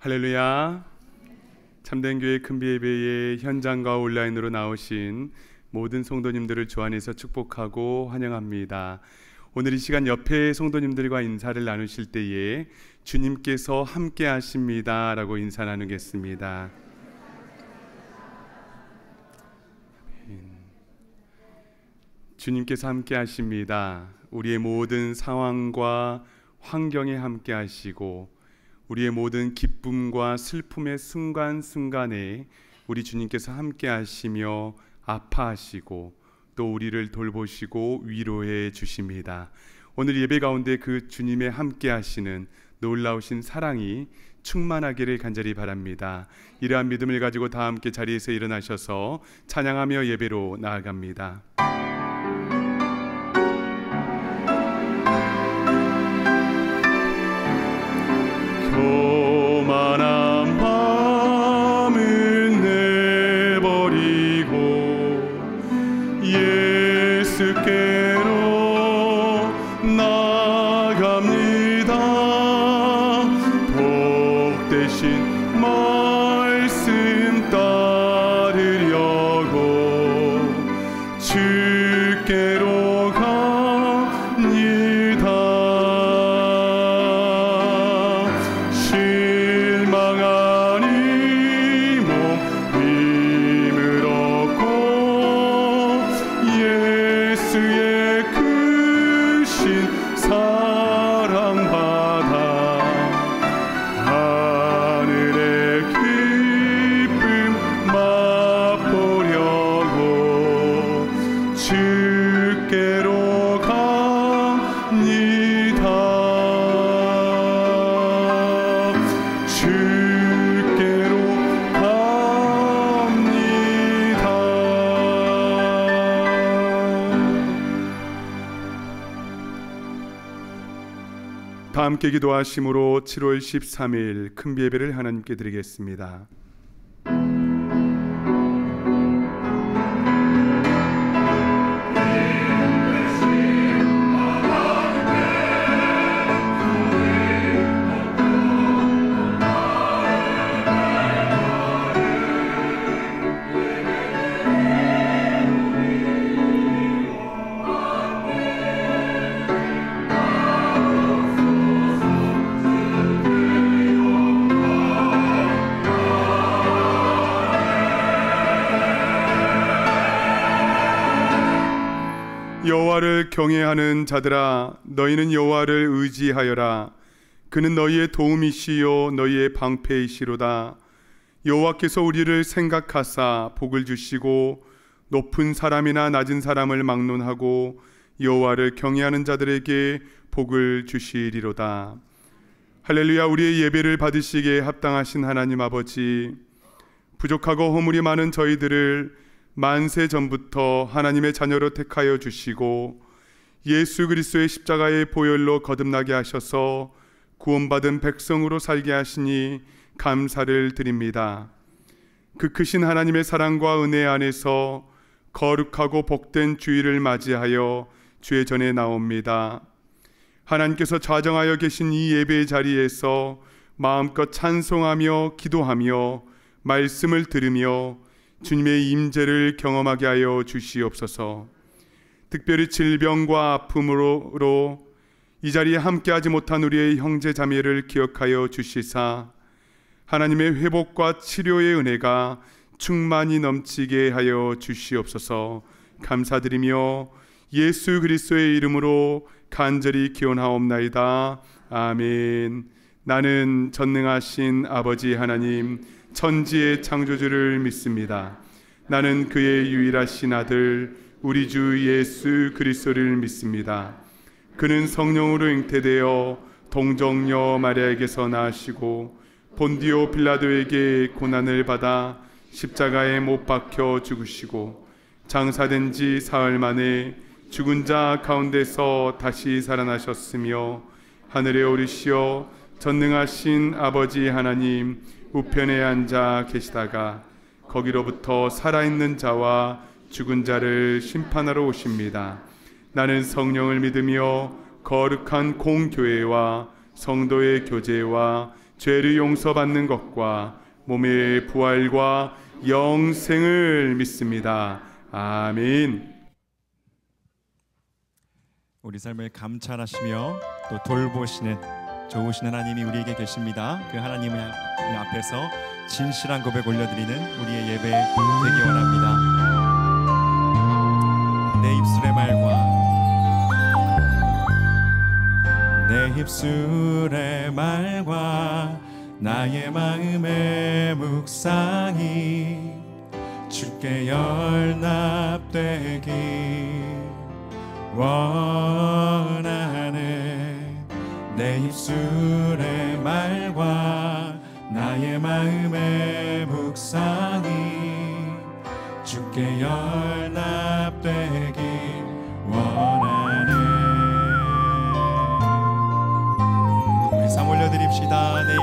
할렐루야. 참된교회 큰비예배의 현장과 온라인으로 나오신 모든 성도님들을 주 안에서 축복하고 환영합니다. 오늘 이 시간 옆에 성도님들과 인사를 나누실 때에 주님께서 함께 하십니다 라고 인사 나누겠습니다. 주님께서 함께 하십니다. 우리의 모든 상황과 환경에 함께 하시고 우리의 모든 기쁨과 슬픔의 순간순간에 우리 주님께서 함께 하시며 아파하시고 또 우리를 돌보시고 위로해 주십니다. 오늘 예배 가운데 그 주님의 함께 하시는 놀라우신 사랑이 충만하기를 간절히 바랍니다. 이러한 믿음을 가지고 다 함께 자리에서 일어나셔서 찬양하며 예배로 나아갑니다. 교만한 마음을 내버리고 예수께로 나아갑니다. 복되신 말씀 따르려고 주께로 갑니다. 다 함께 기도하심으로 7월 13일 큰비예배를 하나님께 드리겠습니다. 여호와를 경외하는 자들아, 너희는 여호와를 의지하여라. 그는 너희의 도움이시요 너희의 방패이시로다. 여호와께서 우리를 생각하사 복을 주시고 높은 사람이나 낮은 사람을 막론하고 여호와를 경외하는 자들에게 복을 주시리로다. 할렐루야. 우리의 예배를 받으시기에 합당하신 하나님 아버지, 부족하고 허물이 많은 저희들을 만세 전부터 하나님의 자녀로 택하여 주시고 예수 그리스도의 십자가의 보혈로 거듭나게 하셔서 구원받은 백성으로 살게 하시니 감사를 드립니다. 그 크신 하나님의 사랑과 은혜 안에서 거룩하고 복된 주일을 맞이하여 주의 전에 나옵니다. 하나님께서 좌정하여 계신 이 예배의 자리에서 마음껏 찬송하며 기도하며 말씀을 들으며 주님의 임재를 경험하게 하여 주시옵소서. 특별히 질병과 아픔으로 이 자리에 함께하지 못한 우리의 형제 자매를 기억하여 주시사 하나님의 회복과 치료의 은혜가 충만히 넘치게 하여 주시옵소서. 감사드리며 예수 그리스도의 이름으로 간절히 기원하옵나이다. 아멘. 나는 전능하신 아버지 하나님 천지의 창조주를 믿습니다. 나는 그의 유일하신 아들 우리 주 예수 그리스도를 믿습니다. 그는 성령으로 잉태되어 동정녀 마리아에게서 나시고 본디오 빌라도에게 고난을 받아 십자가에 못 박혀 죽으시고 장사된 지 사흘 만에 죽은 자 가운데서 다시 살아나셨으며 하늘에 오르시어 전능하신 아버지 하나님 우편에 앉아 계시다가 거기로부터 살아있는 자와 죽은 자를 심판하러 오십니다. 나는 성령을 믿으며 거룩한 공교회와 성도의 교제와 죄를 용서받는 것과 몸의 부활과 영생을 믿습니다. 아멘. 우리 삶을 감찰하시며 또 돌보시는 좋으신 하나님이 우리에게 계십니다. 그 하나님 앞에서 진실한 고백 올려드리는 우리의 예배 되기 원합니다. 내 입술의 말과 나의 마음의 묵상이 주께 연합되기 원하네. 내 입술의 말과 나의 마음의 묵상이 주께 연합되기 원하네. 우리 삶 올려드립시다. 내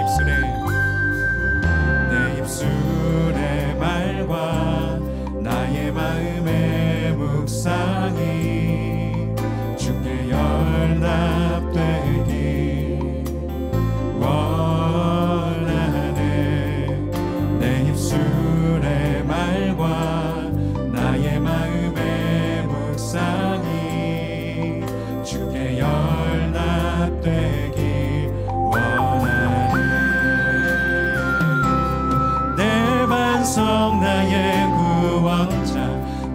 입술의 말과 나의 마음의 묵상이 주께 연합되기 원하네. 내 입술의 말과 나의 마음의 묵상이 주께 연합되기 원하네. 내 반석 나의 구원자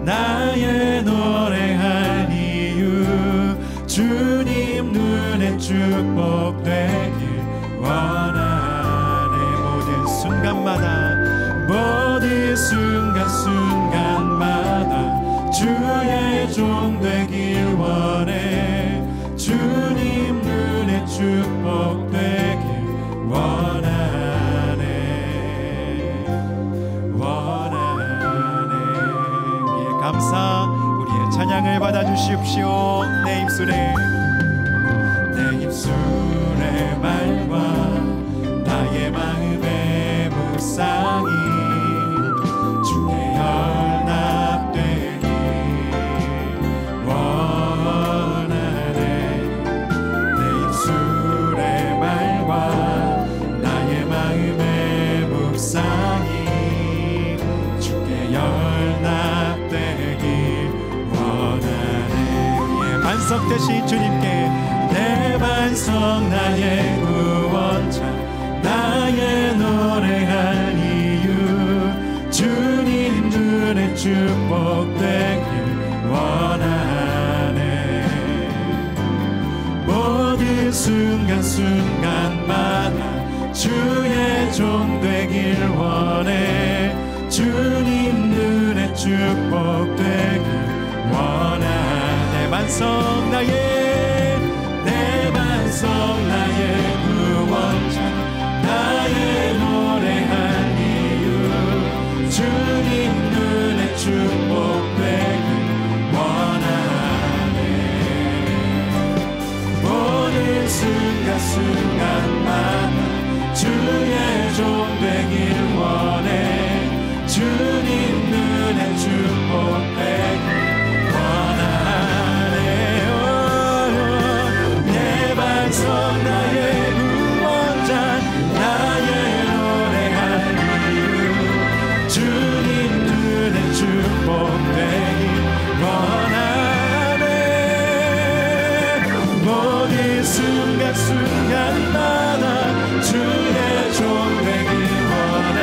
나의 노래할 이유 주님 눈에 축복되길 원하네. 모든 순간순간마다 주의 종 되길 원해. 주님 눈에 축복되길 원하네. 우리의 감사 우리의 찬양을 받아주십시오. 내 입술의 말과 나의 마음의 묵상이 주께 연합되기 원하네. 내 입술의 말과 나의 마음의 묵상이 주께 연합되기 원하네. 반석 되신 주님께 내 반석 나의 구원자 나의 노래할 이유 주님 눈에 축복되길 원하네. 모든 순간마다 주의 종 되길 원해. 주님 눈에 축복되길 원하네. 내 반석 나의 구원자 나의 노래할 이유 주님 눈에 축복되길 원하네. 모든 순간마다 주의 종 되길 원해. 주님 눈에 축복되길 원하네. 내 반석 나의 구원자 나의 노래할 이유 주님 눈에 축복되길 원하네. 모든 순간마다 주의 종 되길 원해.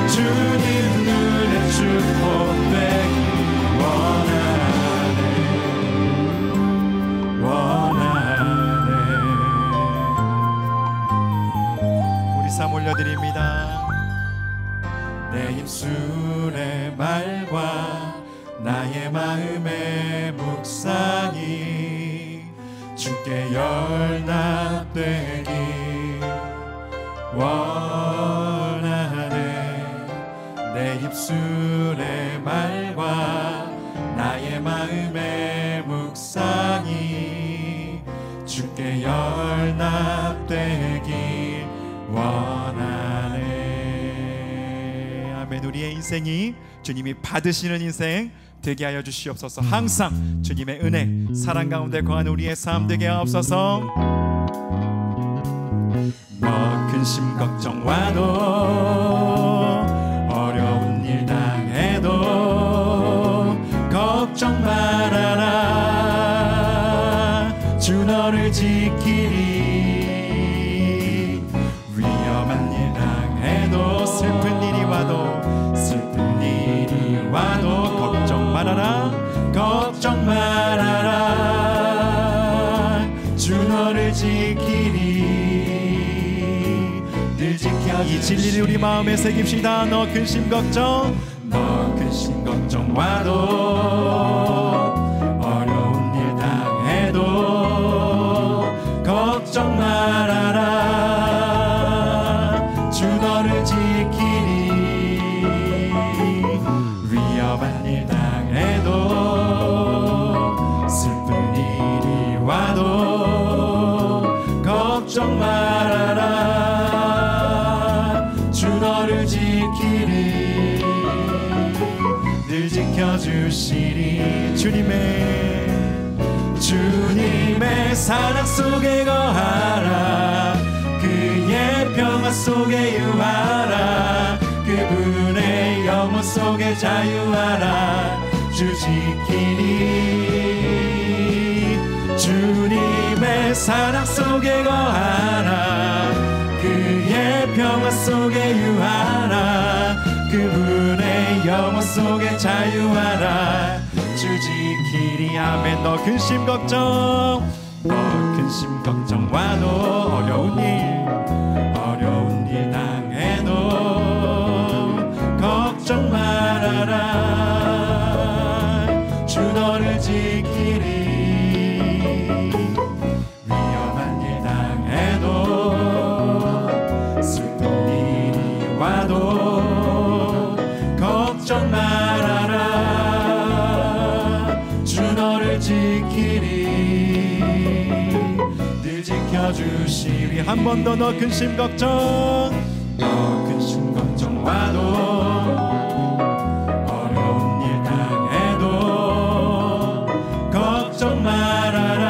주님 눈에 축복되길 원하네. 우리 삶 올려드립니다. 내 입술의 말과 나의 마음의 묵상이 주께 연합되기 원하네. 내 입술의 말과 나의 마음의 묵상이 주께 연합되기 원하네. 아멘. 우리의 인생이 주님이 받으시는 인생 되게 하여 주시옵소서. 항상 주님의 은혜 사랑 가운데 거하는 우리의 삶 되게 하옵소서. 근심 걱정 와도 어려운 일 당해도 걱정 말아라. 주 너를 지키리. 위험한 일 당해도 슬픈 일이 와도 걱정 말아라. 걱정 말아라. 주 너를 지키리. 늘 지켜 이 진리를 우리 마음에 새깁시다. 너 근심 걱정 와도 어려운 일 당해도 걱정 말아라. 주 너를 지키리. 위험한 일 당해도 슬픈 일이 와도 걱정 말아라. 주 너를 지키리. 늘 지켜주시리. 주님의 사랑 속에 거하라. 그의 평화 속에 유하라. 그분의 영혼 속에 자유하라. 주 지키리. 주님의 사랑 속에 거하라. 그의 평화 속에 유하라. 그분의 영혼 속에 자유하라. 주 지키리. 아멘. 너 근심 걱정 와도 어려운 일 당해도 걱정 말아라. 주 너를 지키리. 위험한 일 당해도 슬픈 일이 와도 걱정 말아라. 주 너를 지키리. 늘 지켜주시리. 한 번 더. 너 근심 걱정 와도 어려운 일 당해도 걱정 말아라.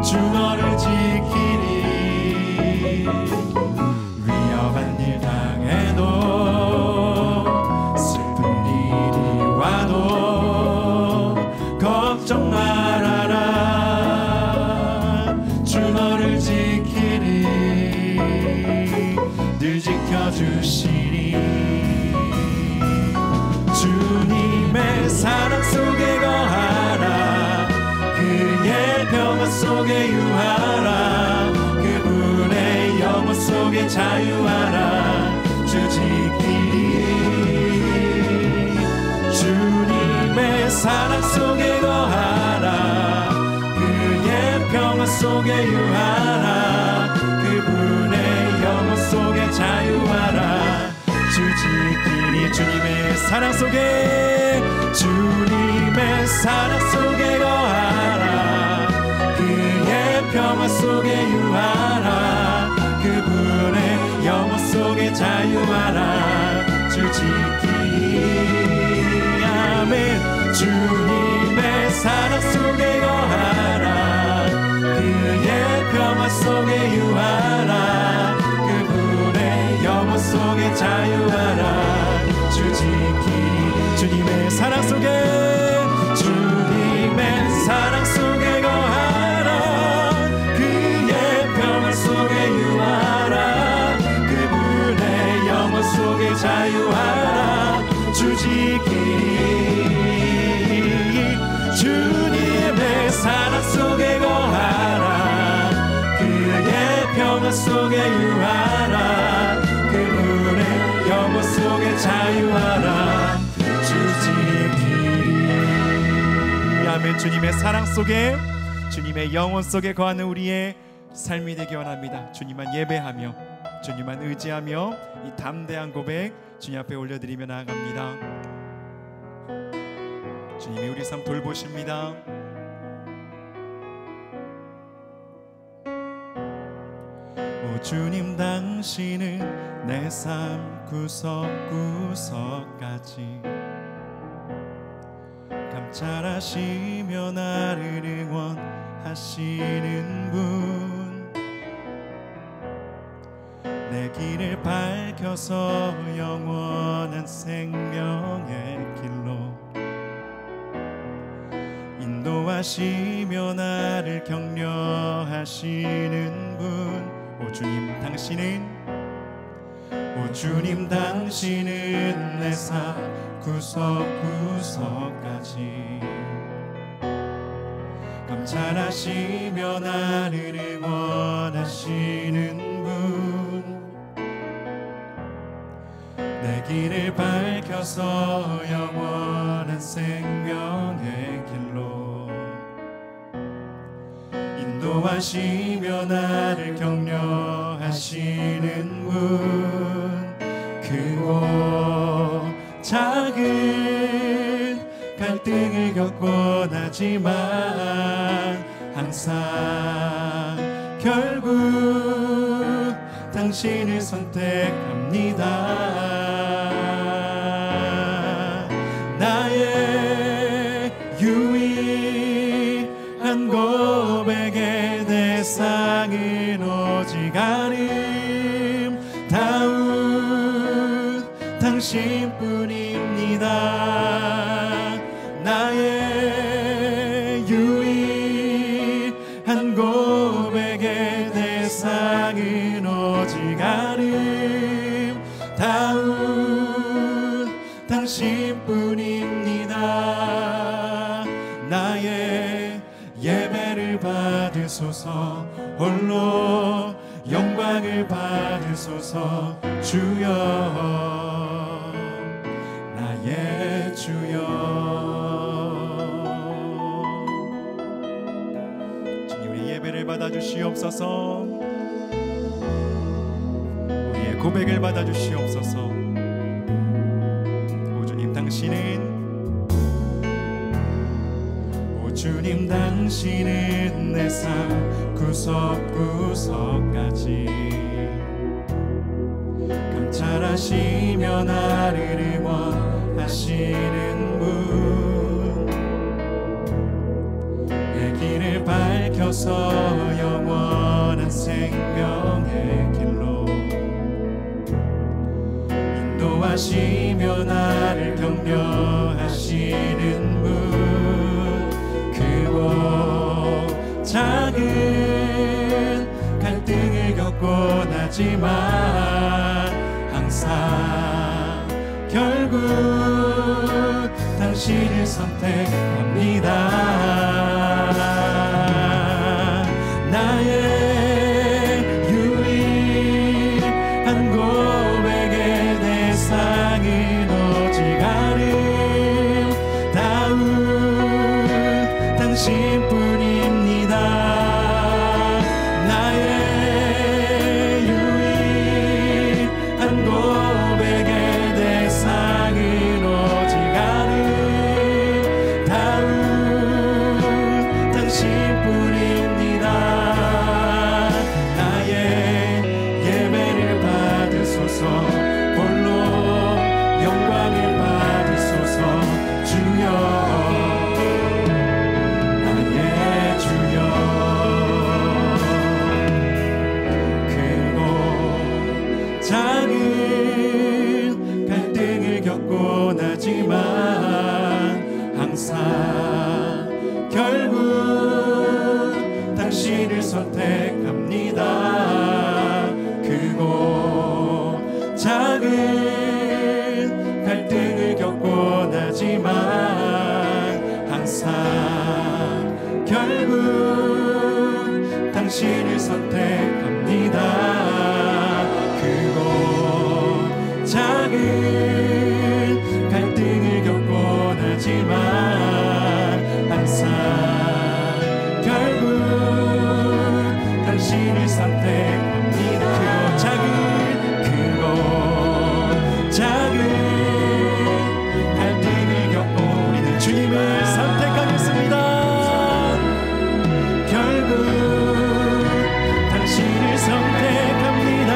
주 너를 지키리. 위험한 일 당해도 슬픈 일이 와도 걱정 말아라. 주 너를 지키리. 늘 지켜주시리. 주님의 사랑 속에 거하라. 그의 평화 속에 유하라. 그분의 영혼 속에 자유하라. 주 지키리. 주님의 사랑 속에 거하라. 그의 평화 속에 유하라. 그분의 영혼 속에 자유하라. 주 지키리. 주님의 사랑 속에 거하라. 그의 평화 속에 유하라. 그분의 영혼 속에 자유하라. 주 지키리. 아멘. 주님의 사랑 속에 거하라. 그의 평화 속에 유하라. 그분의 영혼 속에 자유하라. 주 지키리. 주님의 사랑 속에 거하라. 그의 평화 속에 유하라. 그분의 영혼 속에 자유하라. 주 지키리. 주님의 사랑 속에 거하라. 그의 평화 속에 유하라. 그분의 영혼 속에 자유하라. 주 지키리. 아멘. 주님의 사랑 속에, 주님의 영혼 속에 거하는 우리의 삶이 되기 원합니다. 주님만 예배하며, 주님만 의지하며 이 담대한 고백 주님 앞에 올려드리며 나아갑니다. 주님이 우리 삶 돌보십니다. 오 주님, 당신은 내 삶 구석구석까지 감찰하시며 나를 응원하시는 분. 길을 밝혀서 영원한 생명의 길로 인도하시며 나를 격려하시는 분. 오 주님 당신은 내 삶 구석구석까지 감찰하시며 나를 응원하시는 분. 내 길을 밝혀서 영원한 생명의 길로 인도하시며 나를 격려하시는 분. 크고 작은 갈등을 겪곤 하지만 항상 결국 당신을 선택합니다. 나의 유일한 고백의 대상은 오직 아름다운 당신뿐입니다. 나의 유일한 고백의 대상은 오직 아름다운 당신뿐입니다. 나의 예배를 받으소서, 홀로 영광을 받으소서. 주여, 나의 주여. 주님, 우리 예배를 받아주시옵소서. 우리의 고백을 받아주시옵소서. 오 주님 당신은 내 삶 구석구석까지 감찰하시며 나를 응원하시는 분. 내 길을 밝혀서 영원한 생명의 길로 인도하시며 나를 격려하시는 분. 크고 작은 갈등을 겪곤 하지만 항상 결국 당신을 선택합니다. 나의 유일한 고백의 대상은 오직 아름다운 당신뿐입니다. 나의 유일한 고백의 대상은 오직 아름다운 당신뿐입니다. 나의 예배를 받으소서, 홀로 영광을 받으소서. 주여, 작은 갈등을 겪곤 하지만 항상 결국 당신을 선택합니다. 크고 작은 갈등을 겪곤 하지만 항상 결국 당신을 선택합니다. 작은 갈등을 겪곤 하지만 항상 결국 당신을 선택합니다. 크고 작은 갈등을 겪고 우리는 주님을 선택하겠습니다. 결국 당신을 선택합니다.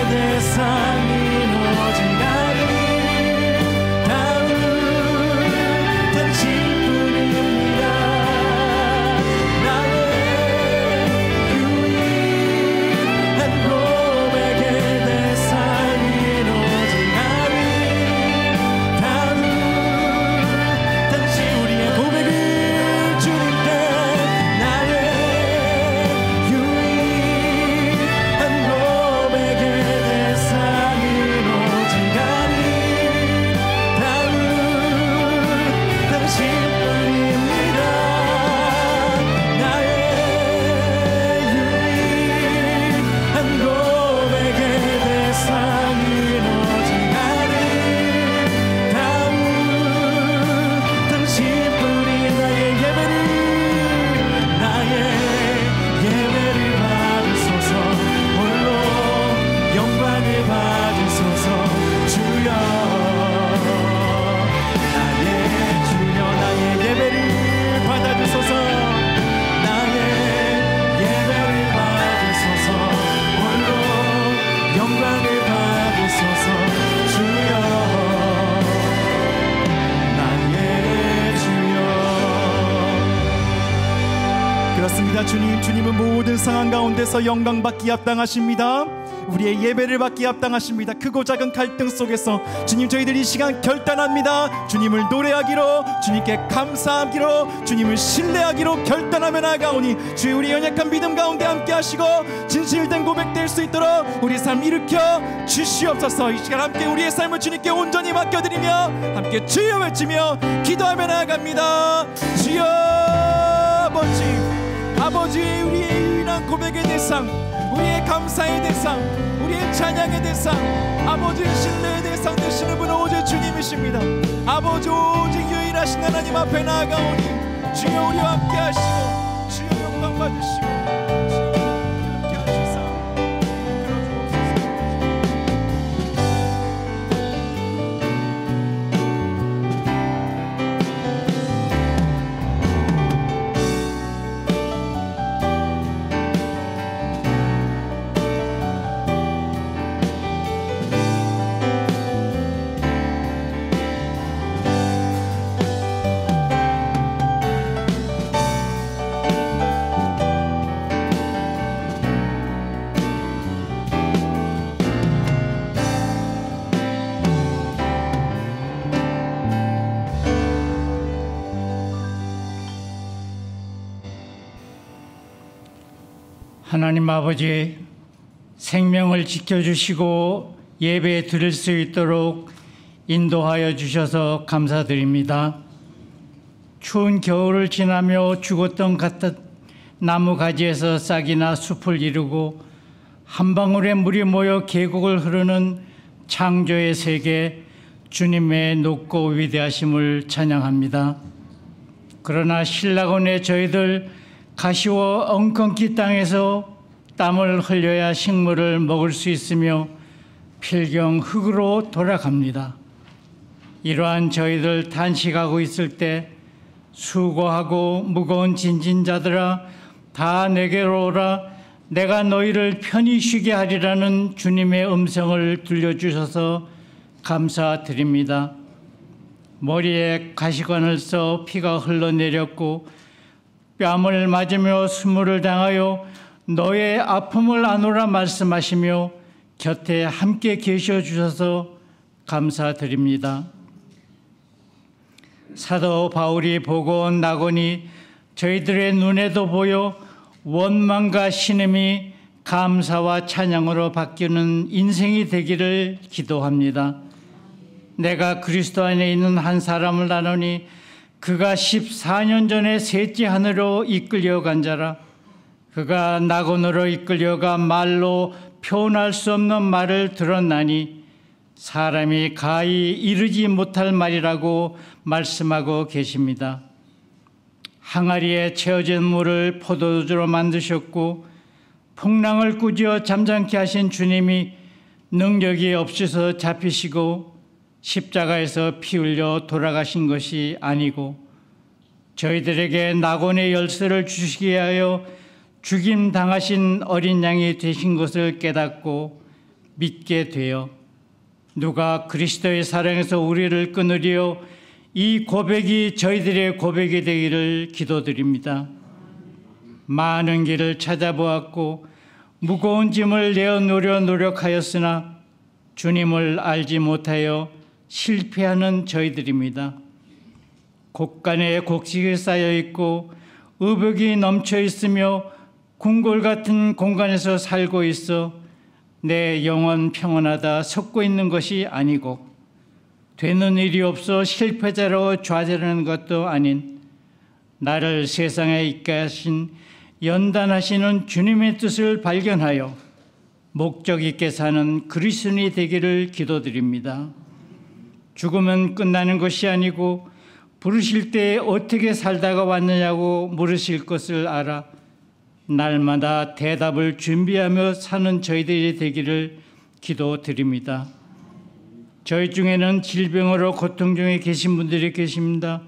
대상은 오직 고백의 대상은 오직 나를 다운 당신뿐이 나의 예배를 받으소서. 홀로 영광을 받으소서. 주여 나의 주여 나의 예배를 받아주소서. 나의 예배를 받으소서. 홀로 영광을 받으소서. 주여 나의 주여. 그렇습니다. 주님은 모든 상황 가운데서 영광 받기 합당하십니다. 우리의 예배를 받기 합당하십니다. 크고 작은 갈등 속에서 주님, 저희들이 이 시간 결단합니다. 주님을 노래하기로, 주님께 감사하기로, 주님을 신뢰하기로 결단하며 나아가오니 주의 우리 연약한 믿음 가운데 함께 하시고 진실된 고백될 수 있도록 우리 삶 일으켜 주시옵소서. 이 시간 함께 우리의 삶을 주님께 온전히 맡겨드리며 함께 주여 외치며 기도하며 나아갑니다. 주여 아버지, 우리의 유일한 고백의 대상, 우리의 감사의 대상, 우리의 찬양의 대상, 아버지 신뢰의 대상 되시는 분은 오직 주님이십니다. 아버지, 오직 유일하신 하나님 앞에 나아가오니 주여 우리와 함께 하시고 주여 영광 받으시고 함께 하시사 하나님 아버지, 생명을 지켜주시고 예배 드릴 수 있도록 인도하여 주셔서 감사드립니다. 추운 겨울을 지나며 죽었던 같은 나무 가지에서 싹이나 숲을 이루고 한 방울의 물이 모여 계곡을 흐르는 창조의 세계, 주님의 높고 위대하심을 찬양합니다. 그러나 신라곤의 저희들 가시워 엉겅퀴 땅에서 땀을 흘려야 식물을 먹을 수 있으며 필경 흙으로 돌아갑니다. 이러한 저희들 탄식하고 있을 때 수고하고 무거운 진진 자들아 다 내게로 오라, 내가 너희를 편히 쉬게 하리라는 주님의 음성을 들려주셔서 감사드립니다. 머리에 가시관을 써 피가 흘러내렸고 뺨을 맞으며 수모를 당하여 너의 아픔을 안오라 말씀하시며 곁에 함께 계셔 주셔서 감사드립니다. 사도 바울이 보고 온 낙원이 저희들의 눈에도 보여 원망과 신음이 감사와 찬양으로 바뀌는 인생이 되기를 기도합니다. 내가 그리스도 안에 있는 한 사람을 아노니 그가 14년 전에 셋째 하늘로 이끌려간 자라. 그가 낙원으로 이끌려가 말로 표현할 수 없는 말을 들었나니 사람이 가히 이르지 못할 말이라고 말씀하고 계십니다. 항아리에 채워진 물을 포도주로 만드셨고 풍랑을 꾸짖어 잠잠케 하신 주님이 능력이 없어서 잡히시고 십자가에서 피 흘려 돌아가신 것이 아니고 저희들에게 낙원의 열쇠를 주시게 하여 죽임 당하신 어린 양이 되신 것을 깨닫고 믿게 되어 누가 그리스도의 사랑에서 우리를 끊으리요, 이 고백이 저희들의 고백이 되기를 기도드립니다. 많은 길을 찾아보았고 무거운 짐을 내어놓으려 노력하였으나 주님을 알지 못하여 실패하는 저희들입니다. 곳간에 곡식이 쌓여 있고 의복이 넘쳐 있으며 궁궐 같은 공간에서 살고 있어 내 영혼 평온하다 섞고 있는 것이 아니고 되는 일이 없어 실패자로 좌절하는 것도 아닌 나를 세상에 있게 하신 연단하시는 주님의 뜻을 발견하여 목적 있게 사는 그리스도인이 되기를 기도드립니다. 죽으면 끝나는 것이 아니고 부르실 때 어떻게 살다가 왔느냐고 물으실 것을 알아 날마다 대답을 준비하며 사는 저희들이 되기를 기도드립니다. 저희 중에는 질병으로 고통 중에 계신 분들이 계십니다.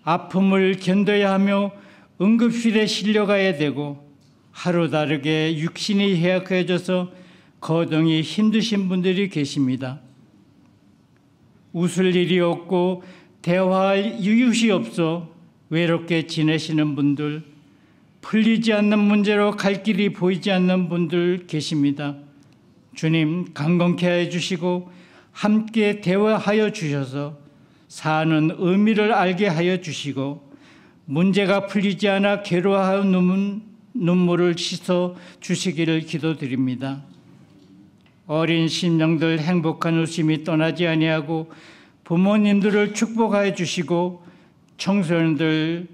아픔을 견뎌야 하며 응급실에 실려가야 되고 하루 다르게 육신이 해약해져서 거동이 힘드신 분들이 계십니다. 웃을 일이 없고 대화할 이웃이 없어 외롭게 지내시는 분들, 풀리지 않는 문제로 갈 길이 보이지 않는 분들 계십니다. 주님 강건케 해주시고 함께 대화하여 주셔서 사는 의미를 알게 하여 주시고 문제가 풀리지 않아 괴로워하여 눈물을 씻어 주시기를 기도드립니다. 어린 심령들 행복한 웃음이 떠나지 아니하고 부모님들을 축복하여 주시고 청소년들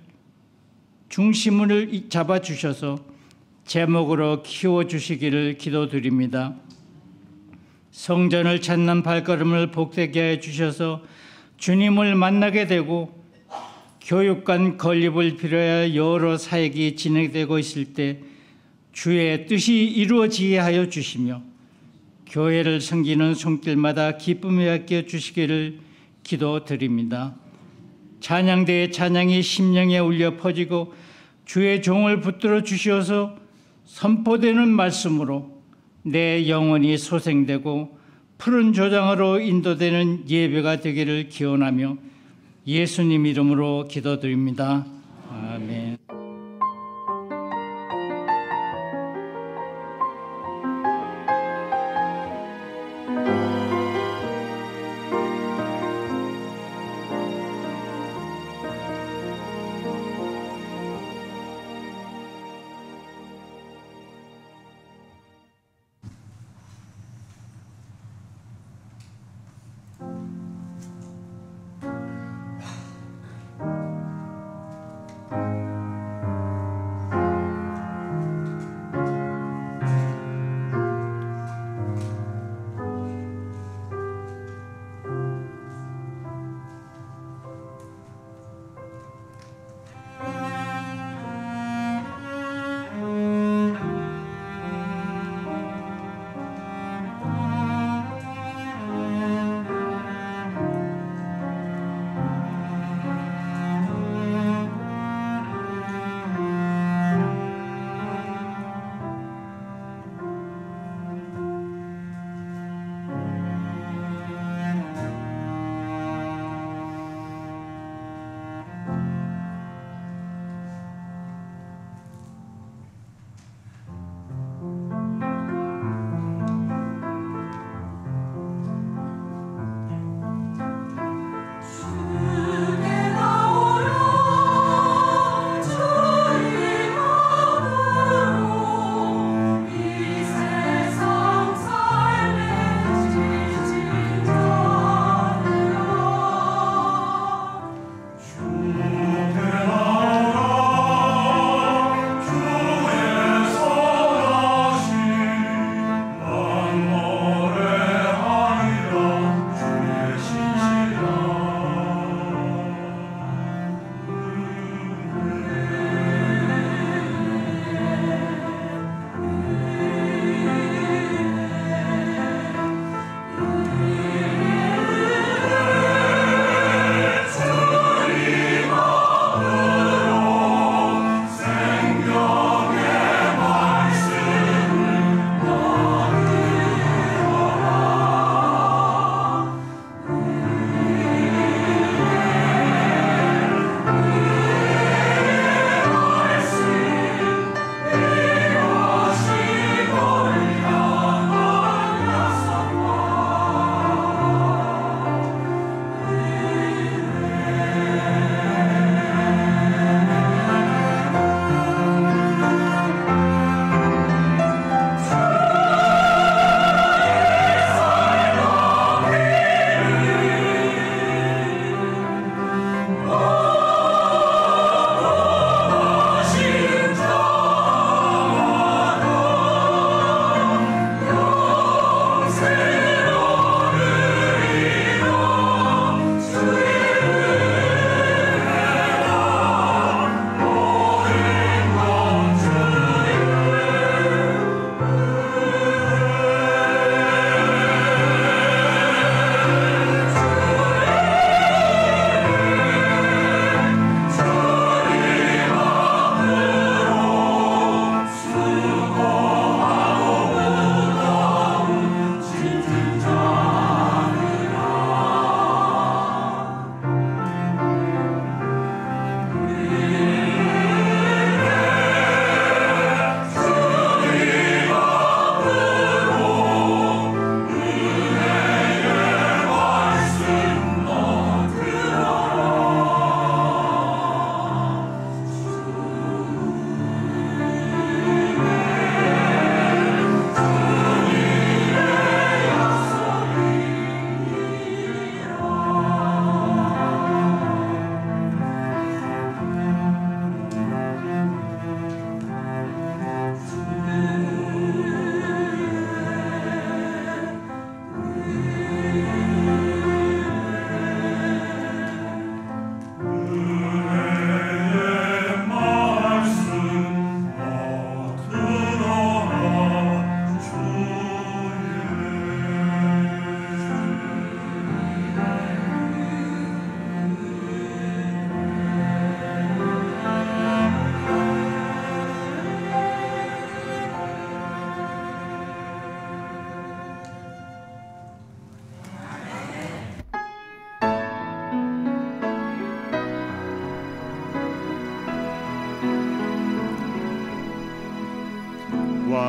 중심을 잡아주셔서 제목으로 키워주시기를 기도드립니다. 성전을 찾는 발걸음을 복되게 해 주셔서 주님을 만나게 되고 교육관 건립을 비롯하여 여러 사역이 진행되고 있을 때 주의 뜻이 이루어지게 하여 주시며 교회를 섬기는 손길마다 기쁨이 맡겨 주시기를 기도드립니다. 찬양대의 찬양이 심령에 울려 퍼지고 주의 종을 붙들어 주시어서 선포되는 말씀으로 내 영혼이 소생되고 푸른 조장으로 인도되는 예배가 되기를 기원하며 예수님 이름으로 기도드립니다. 아멘.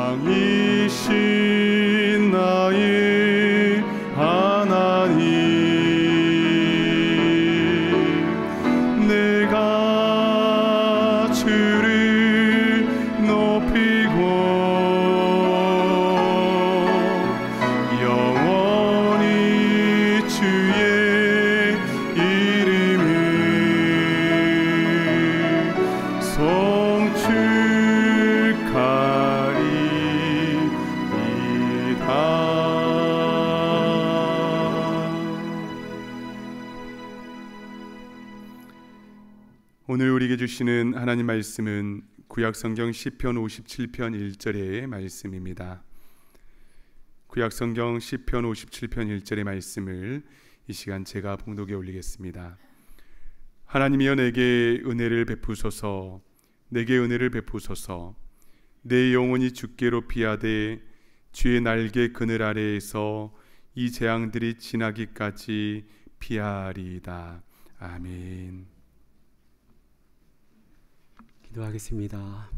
왕이신 나의 하나님, 내가 주를 높이고 영원히 주의 이름을 오늘 우리에게 주시는 하나님 말씀은 구약성경 시편 57편 1절의 말씀입니다. 구약성경 시편 57편 1절의 말씀을 이 시간 제가 봉독에 올리겠습니다. 하나님이여 내게 은혜를 베푸소서, 내게 은혜를 베푸소서. 내 영혼이 주께로 피하되 주의 날개 그늘 아래에서 이 재앙들이 지나기까지 피하리이다. 아멘. 기도하겠습니다.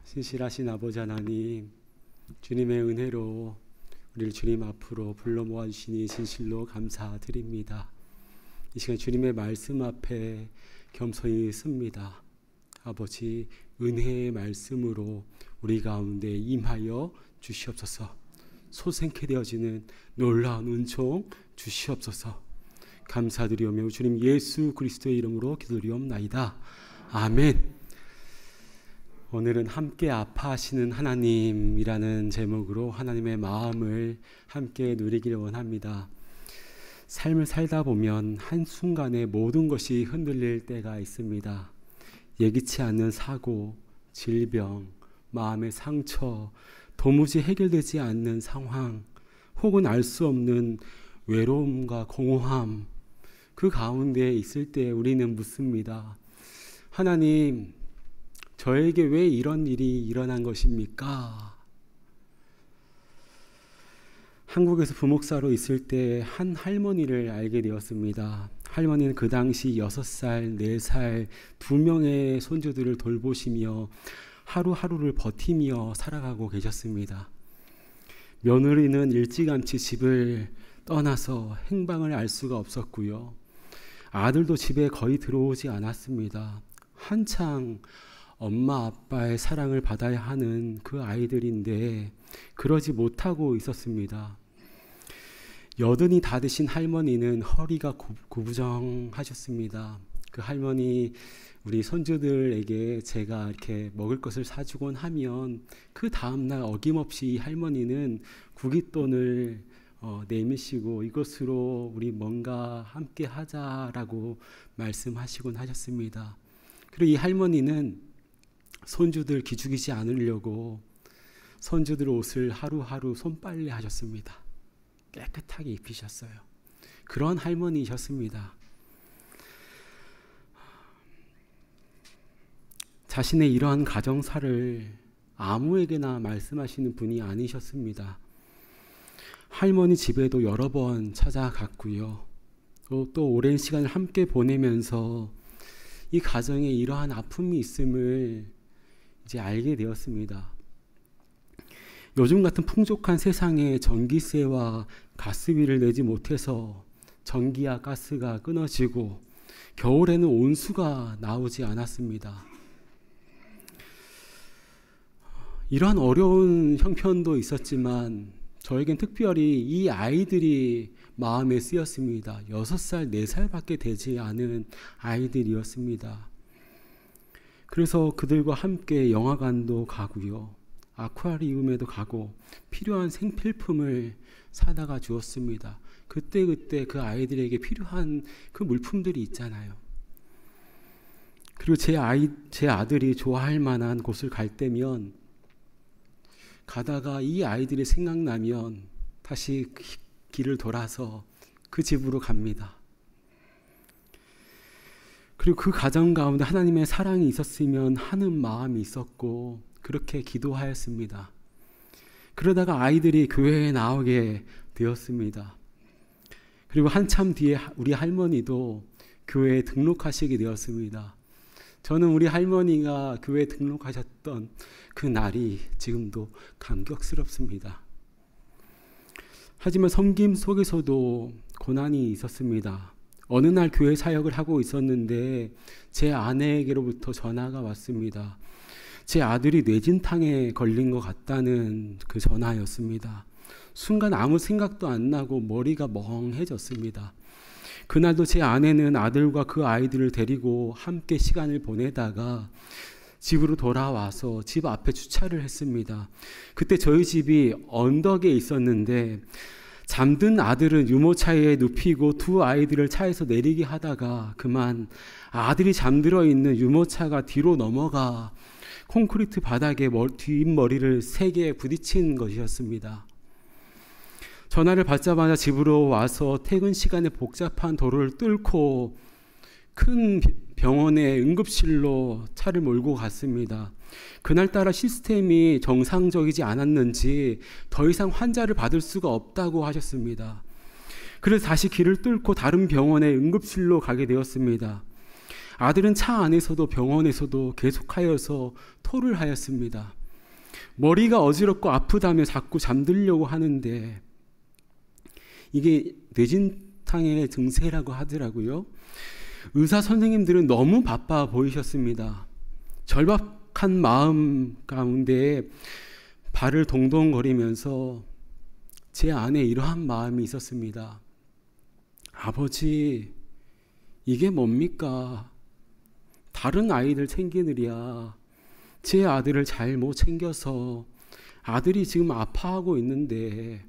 신실하신 아버지 하나님, 주님의 은혜로 우리를 주님 앞으로 불러 모아주시니 진실로 감사드립니다. 이 시간 주님의 말씀 앞에 겸손히 씁니다. 아버지, 은혜의 말씀으로 우리 가운데 임하여 주시옵소서. 소생케 되어지는 놀라운 은총 주시옵소서. 감사드리오며 주님 예수 그리스도의 이름으로 기도드리옵나이다. 아멘. 오늘은 함께 아파하시는 하나님이라는 제목으로 하나님의 마음을 함께 누리기를 원합니다. 삶을 살다 보면 한순간에 모든 것이 흔들릴 때가 있습니다. 예기치 않는 사고, 질병, 마음의 상처, 도무지 해결되지 않는 상황, 혹은 알 수 없는 외로움과 공허함, 그 가운데 있을 때 우리는 묻습니다. 하나님, 저에게 왜 이런 일이 일어난 것입니까? 한국에서 부목사로 있을 때 한 할머니를 알게 되었습니다. 할머니는 그 당시 6살, 4살 2명의 손주들을 돌보시며 하루하루를 버티며 살아가고 계셨습니다. 며느리는 일찌감치 집을 떠나서 행방을 알 수가 없었고요. 아들도 집에 거의 들어오지 않았습니다. 한창 엄마 아빠의 사랑을 받아야 하는 그 아이들인데 그러지 못하고 있었습니다. 여든이 다 되신 할머니는 허리가 구부정하셨습니다. 그 할머니 우리 손주들에게 제가 이렇게 먹을 것을 사주곤 하면 그 다음날 어김없이 할머니는 구깃돈을 내미시고 이것으로 우리 뭔가 함께 하자라고 말씀하시곤 하셨습니다. 그리고 이 할머니는 손주들 기죽이지 않으려고 손주들 옷을 하루하루 손빨래 하셨습니다. 깨끗하게 입히셨어요. 그런 할머니이셨습니다. 자신의 이러한 가정사를 아무에게나 말씀하시는 분이 아니셨습니다. 할머니 집에도 여러 번 찾아갔고요. 또 오랜 시간을 함께 보내면서 이 가정에 이러한 아픔이 있음을 이제 알게 되었습니다. 요즘 같은 풍족한 세상에 전기세와 가스비를 내지 못해서 전기와 가스가 끊어지고 겨울에는 온수가 나오지 않았습니다. 이러한 어려운 형편도 있었지만 저에겐 특별히 이 아이들이 마음에 쓰였습니다. 6살, 4살밖에 되지 않은 아이들이었습니다. 그래서 그들과 함께 영화관도 가고요. 아쿠아리움에도 가고 필요한 생필품을 사다가 주었습니다. 그때 그 아이들에게 필요한 그 물품들이 있잖아요. 그리고 제 아들이 좋아할 만한 곳을 갈 때면 가다가 이 아이들이 생각나면 다시 길을 돌아서 그 집으로 갑니다. 그리고 그 가정 가운데 하나님의 사랑이 있었으면 하는 마음이 있었고 그렇게 기도하였습니다. 그러다가 아이들이 교회에 나오게 되었습니다. 그리고 한참 뒤에 우리 할머니도 교회에 등록하시게 되었습니다. 저는 우리 할머니가 교회 등록하셨던 그 날이 지금도 감격스럽습니다. 하지만 섬김 속에서도 고난이 있었습니다. 어느 날 교회 사역을 하고 있었는데 제 아내에게로부터 전화가 왔습니다. 제 아들이 뇌진탕에 걸린 것 같다는 그 전화였습니다. 순간 아무 생각도 안 나고 머리가 멍해졌습니다. 그날도 제 아내는 아들과 그 아이들을 데리고 함께 시간을 보내다가 집으로 돌아와서 집 앞에 주차를 했습니다. 그때 저희 집이 언덕에 있었는데 잠든 아들은 유모차에 눕히고 두 아이들을 차에서 내리게 하다가 그만 아들이 잠들어 있는 유모차가 뒤로 넘어가 콘크리트 바닥에 뒷머리를 세게 부딪힌 것이었습니다. 전화를 받자마자 집으로 와서 퇴근 시간에 복잡한 도로를 뚫고 큰 병원의 응급실로 차를 몰고 갔습니다. 그날따라 시스템이 정상적이지 않았는지 더 이상 환자를 받을 수가 없다고 하셨습니다. 그래서 다시 길을 뚫고 다른 병원의 응급실로 가게 되었습니다. 아들은 차 안에서도 병원에서도 계속하여서 토를 하였습니다. 머리가 어지럽고 아프다며 자꾸 잠들려고 하는데 이게 뇌진탕의 증세라고 하더라고요. 의사 선생님들은 너무 바빠 보이셨습니다. 절박한 마음 가운데 발을 동동거리면서 제 안에 이러한 마음이 있었습니다. 아버지, 이게 뭡니까? 다른 아이들 챙기느랴 제 아들을 잘 못 챙겨서 아들이 지금 아파하고 있는데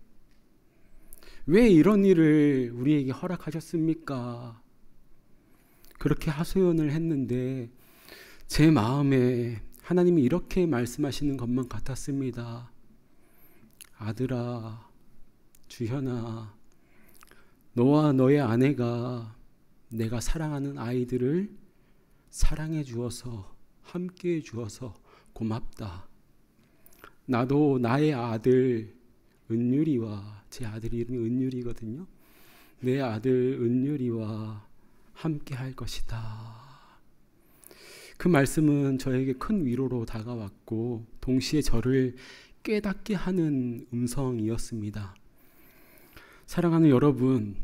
왜 이런 일을 우리에게 허락하셨습니까? 그렇게 하소연을 했는데 제 마음에 하나님이 이렇게 말씀하시는 것만 같았습니다. 아들아, 주현아, 너와 너의 아내가 내가 사랑하는 아이들을 사랑해 주어서 함께 해 주어서 고맙다. 나도 나의 아들 은율이와, 제 아들 이름이 은율이거든요. 내 아들 은율이와 함께 할 것이다. 그 말씀은 저에게 큰 위로로 다가왔고 동시에 저를 깨닫게 하는 음성이었습니다. 사랑하는 여러분,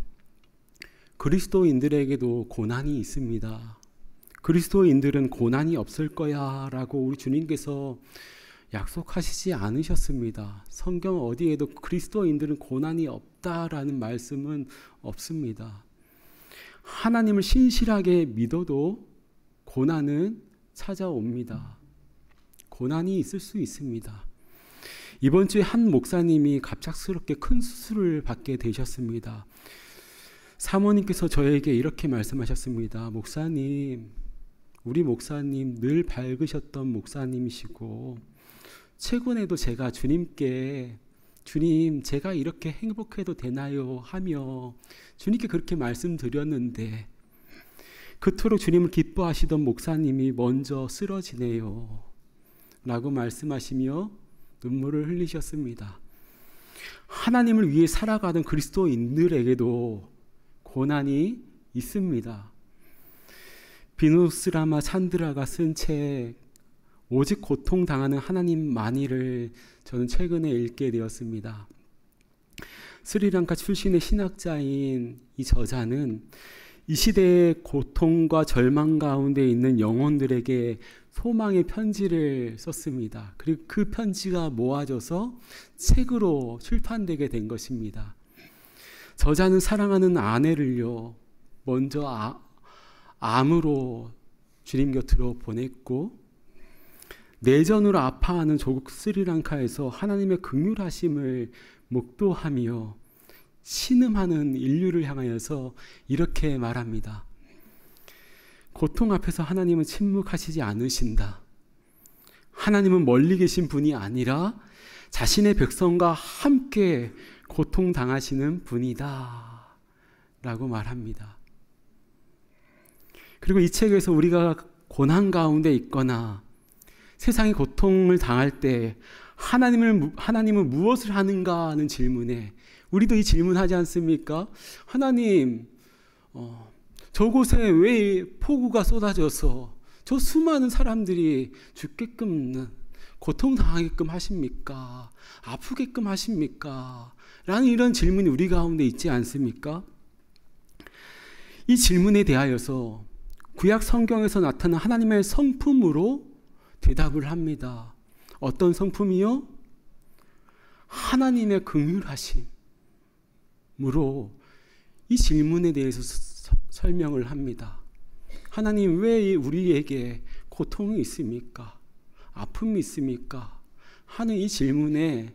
그리스도인들에게도 고난이 있습니다. 그리스도인들은 고난이 없을 거야 라고 우리 주님께서 약속하시지 않으셨습니다. 성경 어디에도 그리스도인들은 고난이 없다라는 말씀은 없습니다. 하나님을 신실하게 믿어도 고난은 찾아옵니다. 고난이 있을 수 있습니다. 이번 주에 한 목사님이 갑작스럽게 큰 수술을 받게 되셨습니다. 사모님께서 저에게 이렇게 말씀하셨습니다. 목사님, 우리 목사님 늘 밝으셨던 목사님이시고 최근에도 제가 주님께 주님, 제가 이렇게 행복해도 되나요? 하며 주님께 그렇게 말씀드렸는데 그토록 주님을 기뻐하시던 목사님이 먼저 쓰러지네요 라고 말씀하시며 눈물을 흘리셨습니다. 하나님을 위해 살아가는 그리스도인들에게도 고난이 있습니다. 비누스라마 찬드라가 쓴 책 오직 고통당하는 하나님만이를 저는 최근에 읽게 되었습니다. 스리랑카 출신의 신학자인 이 저자는 이 시대의 고통과 절망 가운데 있는 영혼들에게 소망의 편지를 썼습니다. 그리고 그 편지가 모아져서 책으로 출판되게 된 것입니다. 저자는 사랑하는 아내를요, 먼저 암으로 주님 곁으로 보냈고 내전으로 아파하는 조국 스리랑카에서 하나님의 긍휼하심을 목도하며 신음하는 인류를 향하여서 이렇게 말합니다. 고통 앞에서 하나님은 침묵하시지 않으신다. 하나님은 멀리 계신 분이 아니라 자신의 백성과 함께 고통당하시는 분이다 라고 말합니다. 그리고 이 책에서 우리가 고난 가운데 있거나 세상의 고통을 당할 때 하나님은 무엇을 하는가 하는 질문에 우리도 이 질문하지 않습니까? 하나님, 저곳에 왜 폭우가 쏟아져서 저 수많은 사람들이 죽게끔 고통당하게끔 하십니까? 아프게끔 하십니까? 라는 이런 질문이 우리 가운데 있지 않습니까? 이 질문에 대하여서 구약 성경에서 나타난 하나님의 성품으로 대답을 합니다. 어떤 성품이요? 하나님의 긍휼하심으로 이 질문에 대해서 설명을 합니다. 하나님, 왜 우리에게 고통이 있습니까? 아픔이 있습니까? 하는 이 질문에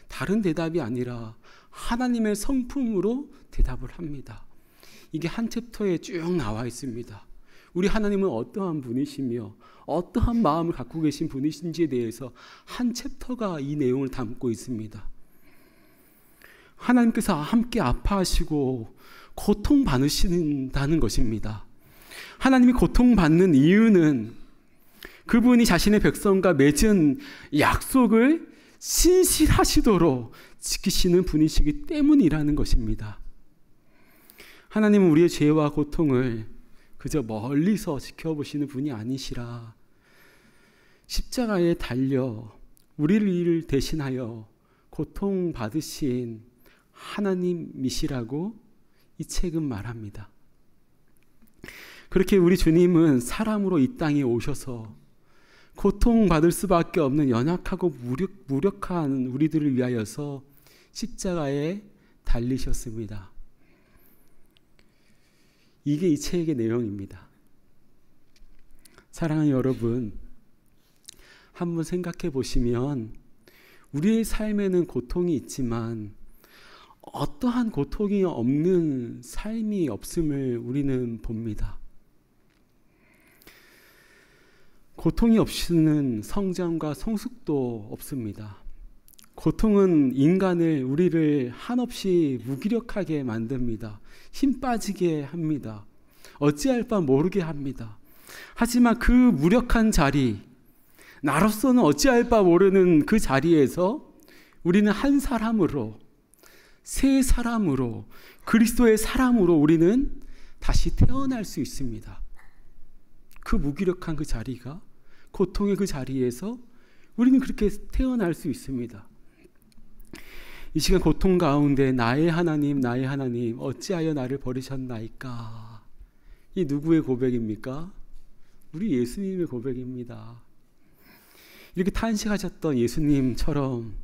다른 대답이 아니라 하나님의 성품으로 대답을 합니다. 이게 한 챕터에 쭉 나와 있습니다. 우리 하나님은 어떠한 분이시며 어떠한 마음을 갖고 계신 분이신지에 대해서 한 챕터가 이 내용을 담고 있습니다. 하나님께서 함께 아파하시고 고통받으신다는 것입니다. 하나님이 고통받는 이유는 그분이 자신의 백성과 맺은 약속을 신실하시도록 지키시는 분이시기 때문이라는 것입니다. 하나님은 우리의 죄와 고통을 그저 멀리서 지켜보시는 분이 아니시라 십자가에 달려 우리를 대신하여 고통받으신 하나님이시라고 이 책은 말합니다. 그렇게 우리 주님은 사람으로 이 땅에 오셔서 고통받을 수밖에 없는 연약하고 무력한 우리들을 위하여서 십자가에 달리셨습니다. 이게 이 책의 내용입니다. 사랑하는 여러분, 한번 생각해 보시면 우리의 삶에는 고통이 있지만 어떠한 고통이 없는 삶이 없음을 우리는 봅니다. 고통이 없이는 성장과 성숙도 없습니다. 고통은 인간을, 우리를 한없이 무기력하게 만듭니다. 힘 빠지게 합니다. 어찌할 바 모르게 합니다. 하지만 그 무력한 자리, 나로서는 어찌할 바 모르는 그 자리에서 우리는 한 사람으로, 새 사람으로, 그리스도의 사람으로 우리는 다시 태어날 수 있습니다. 그 무기력한 그 자리가, 고통의 그 자리에서 우리는 그렇게 태어날 수 있습니다. 이 시간 고통 가운데 나의 하나님, 나의 하나님, 어찌하여 나를 버리셨나이까? 이 누구의 고백입니까? 우리 예수님의 고백입니다. 이렇게 탄식하셨던 예수님처럼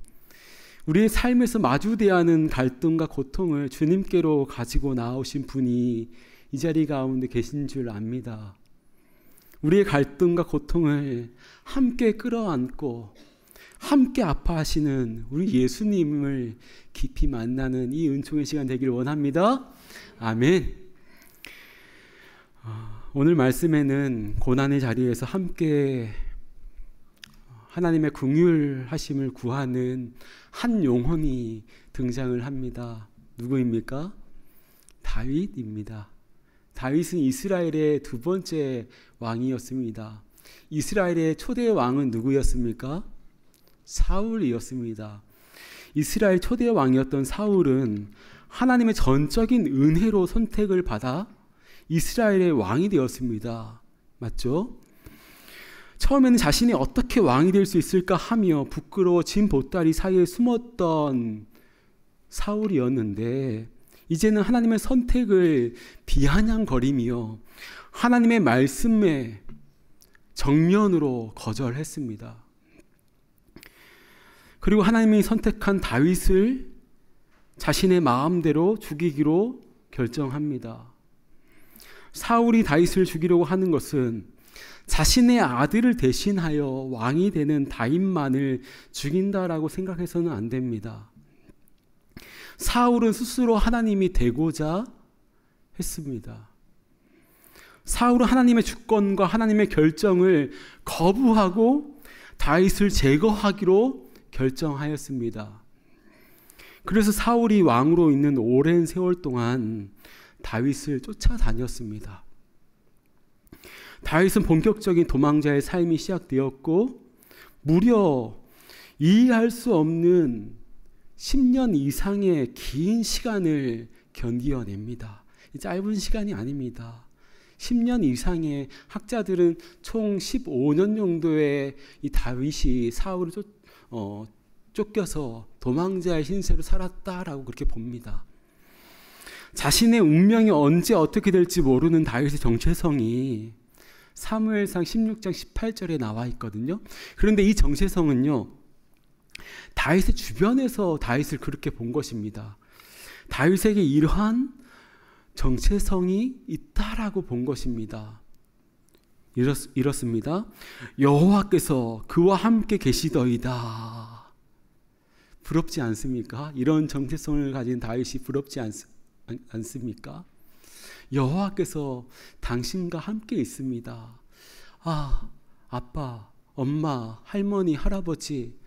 우리의 삶에서 마주대야 하는 갈등과 고통을 주님께로 가지고 나오신 분이 이 자리 가운데 계신 줄 압니다. 우리의 갈등과 고통을 함께 끌어안고 함께 아파하시는 우리 예수님을 깊이 만나는 이 은총의 시간 되길 원합니다. 아멘. 오늘 말씀에는 고난의 자리에서 함께 하나님의 긍휼하심을 구하는 한 영혼이 등장을 합니다. 누구입니까? 다윗입니다. 다윗은 이스라엘의 두 번째 왕이었습니다. 이스라엘의 초대 왕은 누구였습니까? 사울이었습니다. 이스라엘 초대 왕이었던 사울은 하나님의 전적인 은혜로 선택을 받아 이스라엘의 왕이 되었습니다. 맞죠? 처음에는 자신이 어떻게 왕이 될 수 있을까 하며 부끄러워 진 보따리 사이에 숨었던 사울이었는데 이제는 하나님의 선택을 비아냥거리며 하나님의 말씀에 정면으로 거절했습니다. 그리고 하나님이 선택한 다윗을 자신의 마음대로 죽이기로 결정합니다. 사울이 다윗을 죽이려고 하는 것은 자신의 아들을 대신하여 왕이 되는 다윗만을 죽인다라고 생각해서는 안 됩니다. 사울은 스스로 하나님이 되고자 했습니다. 사울은 하나님의 주권과 하나님의 결정을 거부하고 다윗을 제거하기로 결정하였습니다. 그래서 사울이 왕으로 있는 오랜 세월 동안 다윗을 쫓아다녔습니다. 다윗은 본격적인 도망자의 삶이 시작되었고 무려 이해할 수 없는 10년 이상의 긴 시간을 견디어냅니다. 짧은 시간이 아닙니다. 10년 이상의 학자들은 총 15년 정도의 이 다윗이 사울을 쫓겨서 도망자의 신세로 살았다라고 그렇게 봅니다. 자신의 운명이 언제 어떻게 될지 모르는 다윗의 정체성이 사무엘상 16장 18절에 나와 있거든요. 그런데 이 정체성은요, 다윗의 주변에서 다윗을 그렇게 본 것입니다. 다윗에게 이러한 정체성이 있다라고 본 것입니다. 이렇습니다. 여호와께서 그와 함께 계시더이다. 부럽지 않습니까? 이런 정체성을 가진 다윗이 부럽지 않습니까? 여호와께서 당신과 함께 있습니다. 아, 아빠, 엄마, 할머니, 할아버지,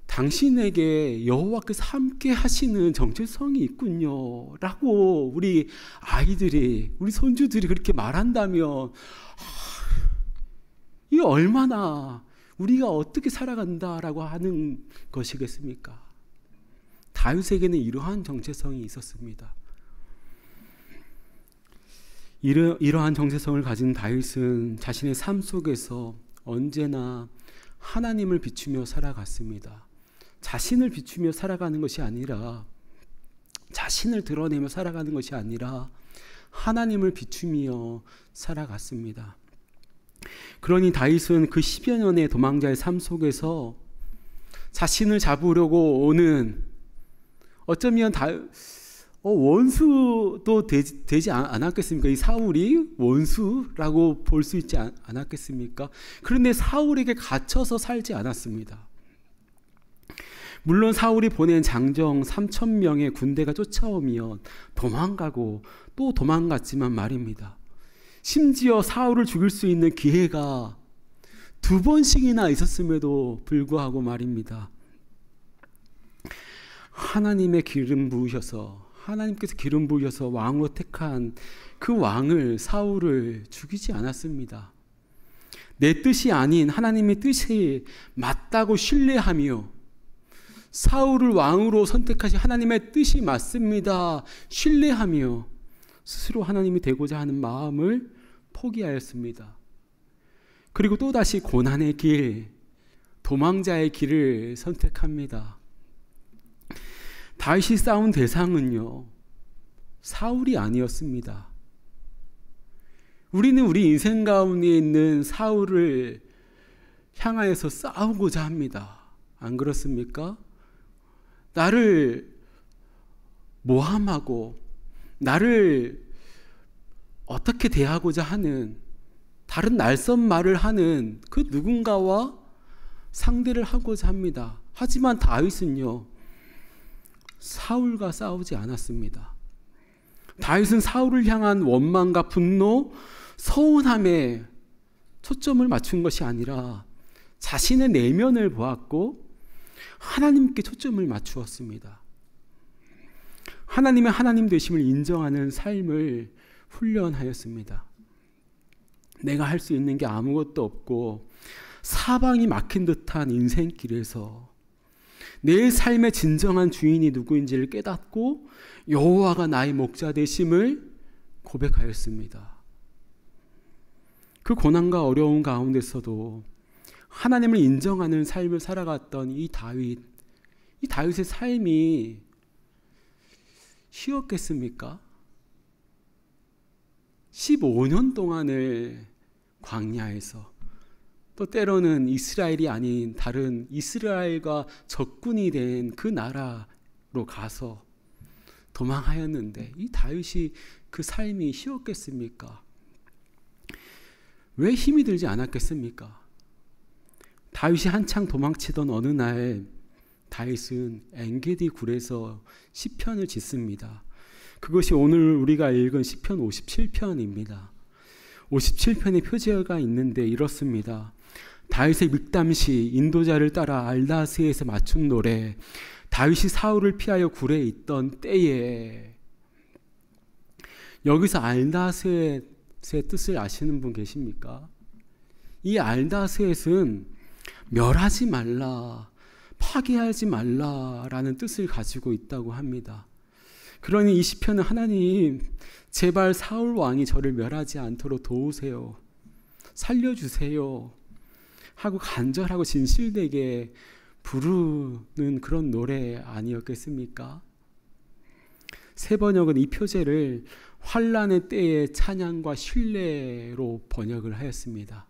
당신에게 여호와께서 함께 하시는 정체성이 있군요 라고 우리 아이들이, 우리 손주들이 그렇게 말한다면 이게 얼마나 우리가 어떻게 살아간다라고 하는 것이겠습니까? 다윗에게는 이러한 정체성이 있었습니다. 이러한 정체성을 가진 다윗은 자신의 삶 속에서 언제나 하나님을 비추며 살아갔습니다. 자신을 비추며 살아가는 것이 아니라, 자신을 드러내며 살아가는 것이 아니라 하나님을 비추며 살아갔습니다. 그러니 다윗은 그 10여 년의 도망자의 삶 속에서 자신을 잡으려고 오는, 어쩌면 원수도 되지 않았겠습니까? 이 사울이 원수라고 볼 수 있지 않았겠습니까? 그런데 사울에게 갇혀서 살지 않았습니다. 물론 사울이 보낸 장정 3,000명의 군대가 쫓아오면 도망가고 또 도망갔지만 말입니다. 심지어 사울을 죽일 수 있는 기회가 2번씩이나 있었음에도 불구하고 말입니다. 하나님께서 기름 부으셔서 왕으로 택한 그 왕을, 사울을 죽이지 않았습니다. 내 뜻이 아닌 하나님의 뜻이 맞다고 신뢰하며, 사울을 왕으로 선택하신 하나님의 뜻이 맞습니다 신뢰하며 스스로 하나님이 되고자 하는 마음을 포기하였습니다. 그리고 또다시 고난의 길, 도망자의 길을 선택합니다. 다윗이 싸운 대상은요, 사울이 아니었습니다. 우리는 우리 인생 가운데 있는 사울을 향하여서 싸우고자 합니다. 안 그렇습니까? 나를 모함하고 나를 어떻게 대하고자 하는, 다른 낯선 말을 하는 그 누군가와 상대를 하고자 합니다. 하지만 다윗은요, 사울과 싸우지 않았습니다. 다윗은 사울을 향한 원망과 분노, 서운함에 초점을 맞춘 것이 아니라 자신의 내면을 보았고 하나님께 초점을 맞추었습니다. 하나님의 하나님 되심을 인정하는 삶을 훈련하였습니다. 내가 할 수 있는 게 아무것도 없고 사방이 막힌 듯한 인생길에서 내 삶의 진정한 주인이 누구인지를 깨닫고 여호와가 나의 목자 되심을 고백하였습니다. 그 고난과 어려움 가운데서도 하나님을 인정하는 삶을 살아갔던 이 다윗의 삶이 쉬웠겠습니까? 15년 동안을 광야에서, 또 때로는 이스라엘이 아닌 다른 이스라엘과 적군이 된 그 나라로 가서 도망하였는데, 이 다윗이 그 삶이 쉬웠겠습니까? 왜 힘이 들지 않았겠습니까? 다윗이 한창 도망치던 어느 날 다윗은 엔게디 굴에서 시편을 짓습니다. 그것이 오늘 우리가 읽은 시편 57편입니다. 57편의 표제가 있는데 이렇습니다. 다윗의 믹담시, 인도자를 따라 알다스에서 맞춘 노래, 다윗이 사울을 피하여 굴에 있던 때에. 여기서 알다스의 뜻을 아시는 분 계십니까? 이 알다스엣은 멸하지 말라, 파괴하지 말라라는 뜻을 가지고 있다고 합니다. 그러니 이 시편은 하나님 제발 사울 왕이 저를 멸하지 않도록 도우세요. 살려주세요. 하고 간절하고 진실되게 부르는 그런 노래 아니었겠습니까? 새번역은 이 표제를 환난의 때의 찬양과 신뢰로 번역을 하였습니다.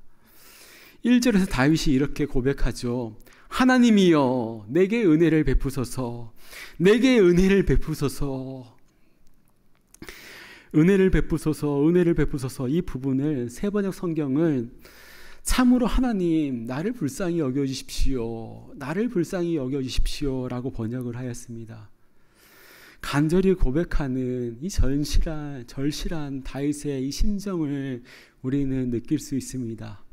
1절에서 다윗이 이렇게 고백하죠. 하나님이여 내게 은혜를 베푸소서. 내게 은혜를 베푸소서. 은혜를 베푸소서. 은혜를 베푸소서. 이 부분을 새번역 성경은 참으로 하나님 나를 불쌍히 여겨주십시오. 나를 불쌍히 여겨주십시오 라고 번역을 하였습니다. 간절히 고백하는 이 절실한 다윗의 이 심정을 우리는 느낄 수 있습니다.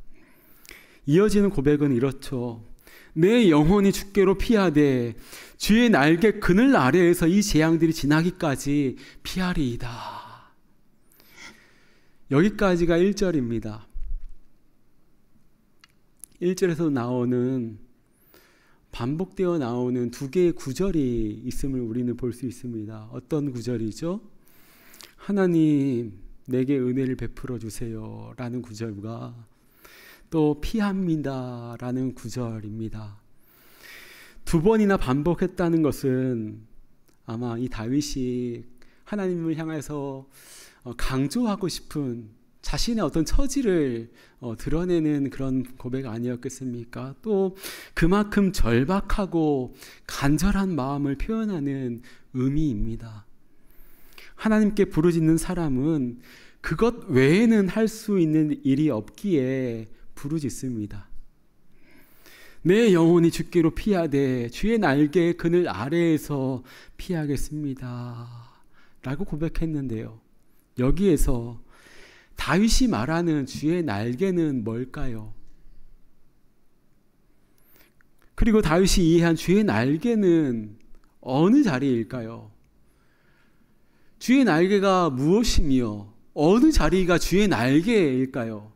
이어지는 고백은 이렇죠. 내 영혼이 주께로 피하되 주의 날개 그늘 아래에서 이 재앙들이 지나기까지 피하리이다. 여기까지가 1절입니다. 1절에서 나오는 반복되어 나오는 두 개의 구절이 있음을 우리는 볼 수 있습니다. 어떤 구절이죠? 하나님 내게 은혜를 베풀어 주세요 라는 구절과 또 피합니다 라는 구절입니다. 두 번이나 반복했다는 것은 아마 이 다윗이 하나님을 향해서 강조하고 싶은 자신의 어떤 처지를 드러내는 그런 고백 아니었겠습니까? 또 그만큼 절박하고 간절한 마음을 표현하는 의미입니다. 하나님께 부르짖는 사람은 그것 외에는 할 수 있는 일이 없기에 부르짖습니다. 내 영혼이 주께로 피하되 주의 날개 그늘 아래에서 피하겠습니다 라고 고백했는데요. 여기에서 다윗이 말하는 주의 날개는 뭘까요? 그리고 다윗이 이해한 주의 날개는 어느 자리일까요? 주의 날개가 무엇이며 어느 자리가 주의 날개일까요?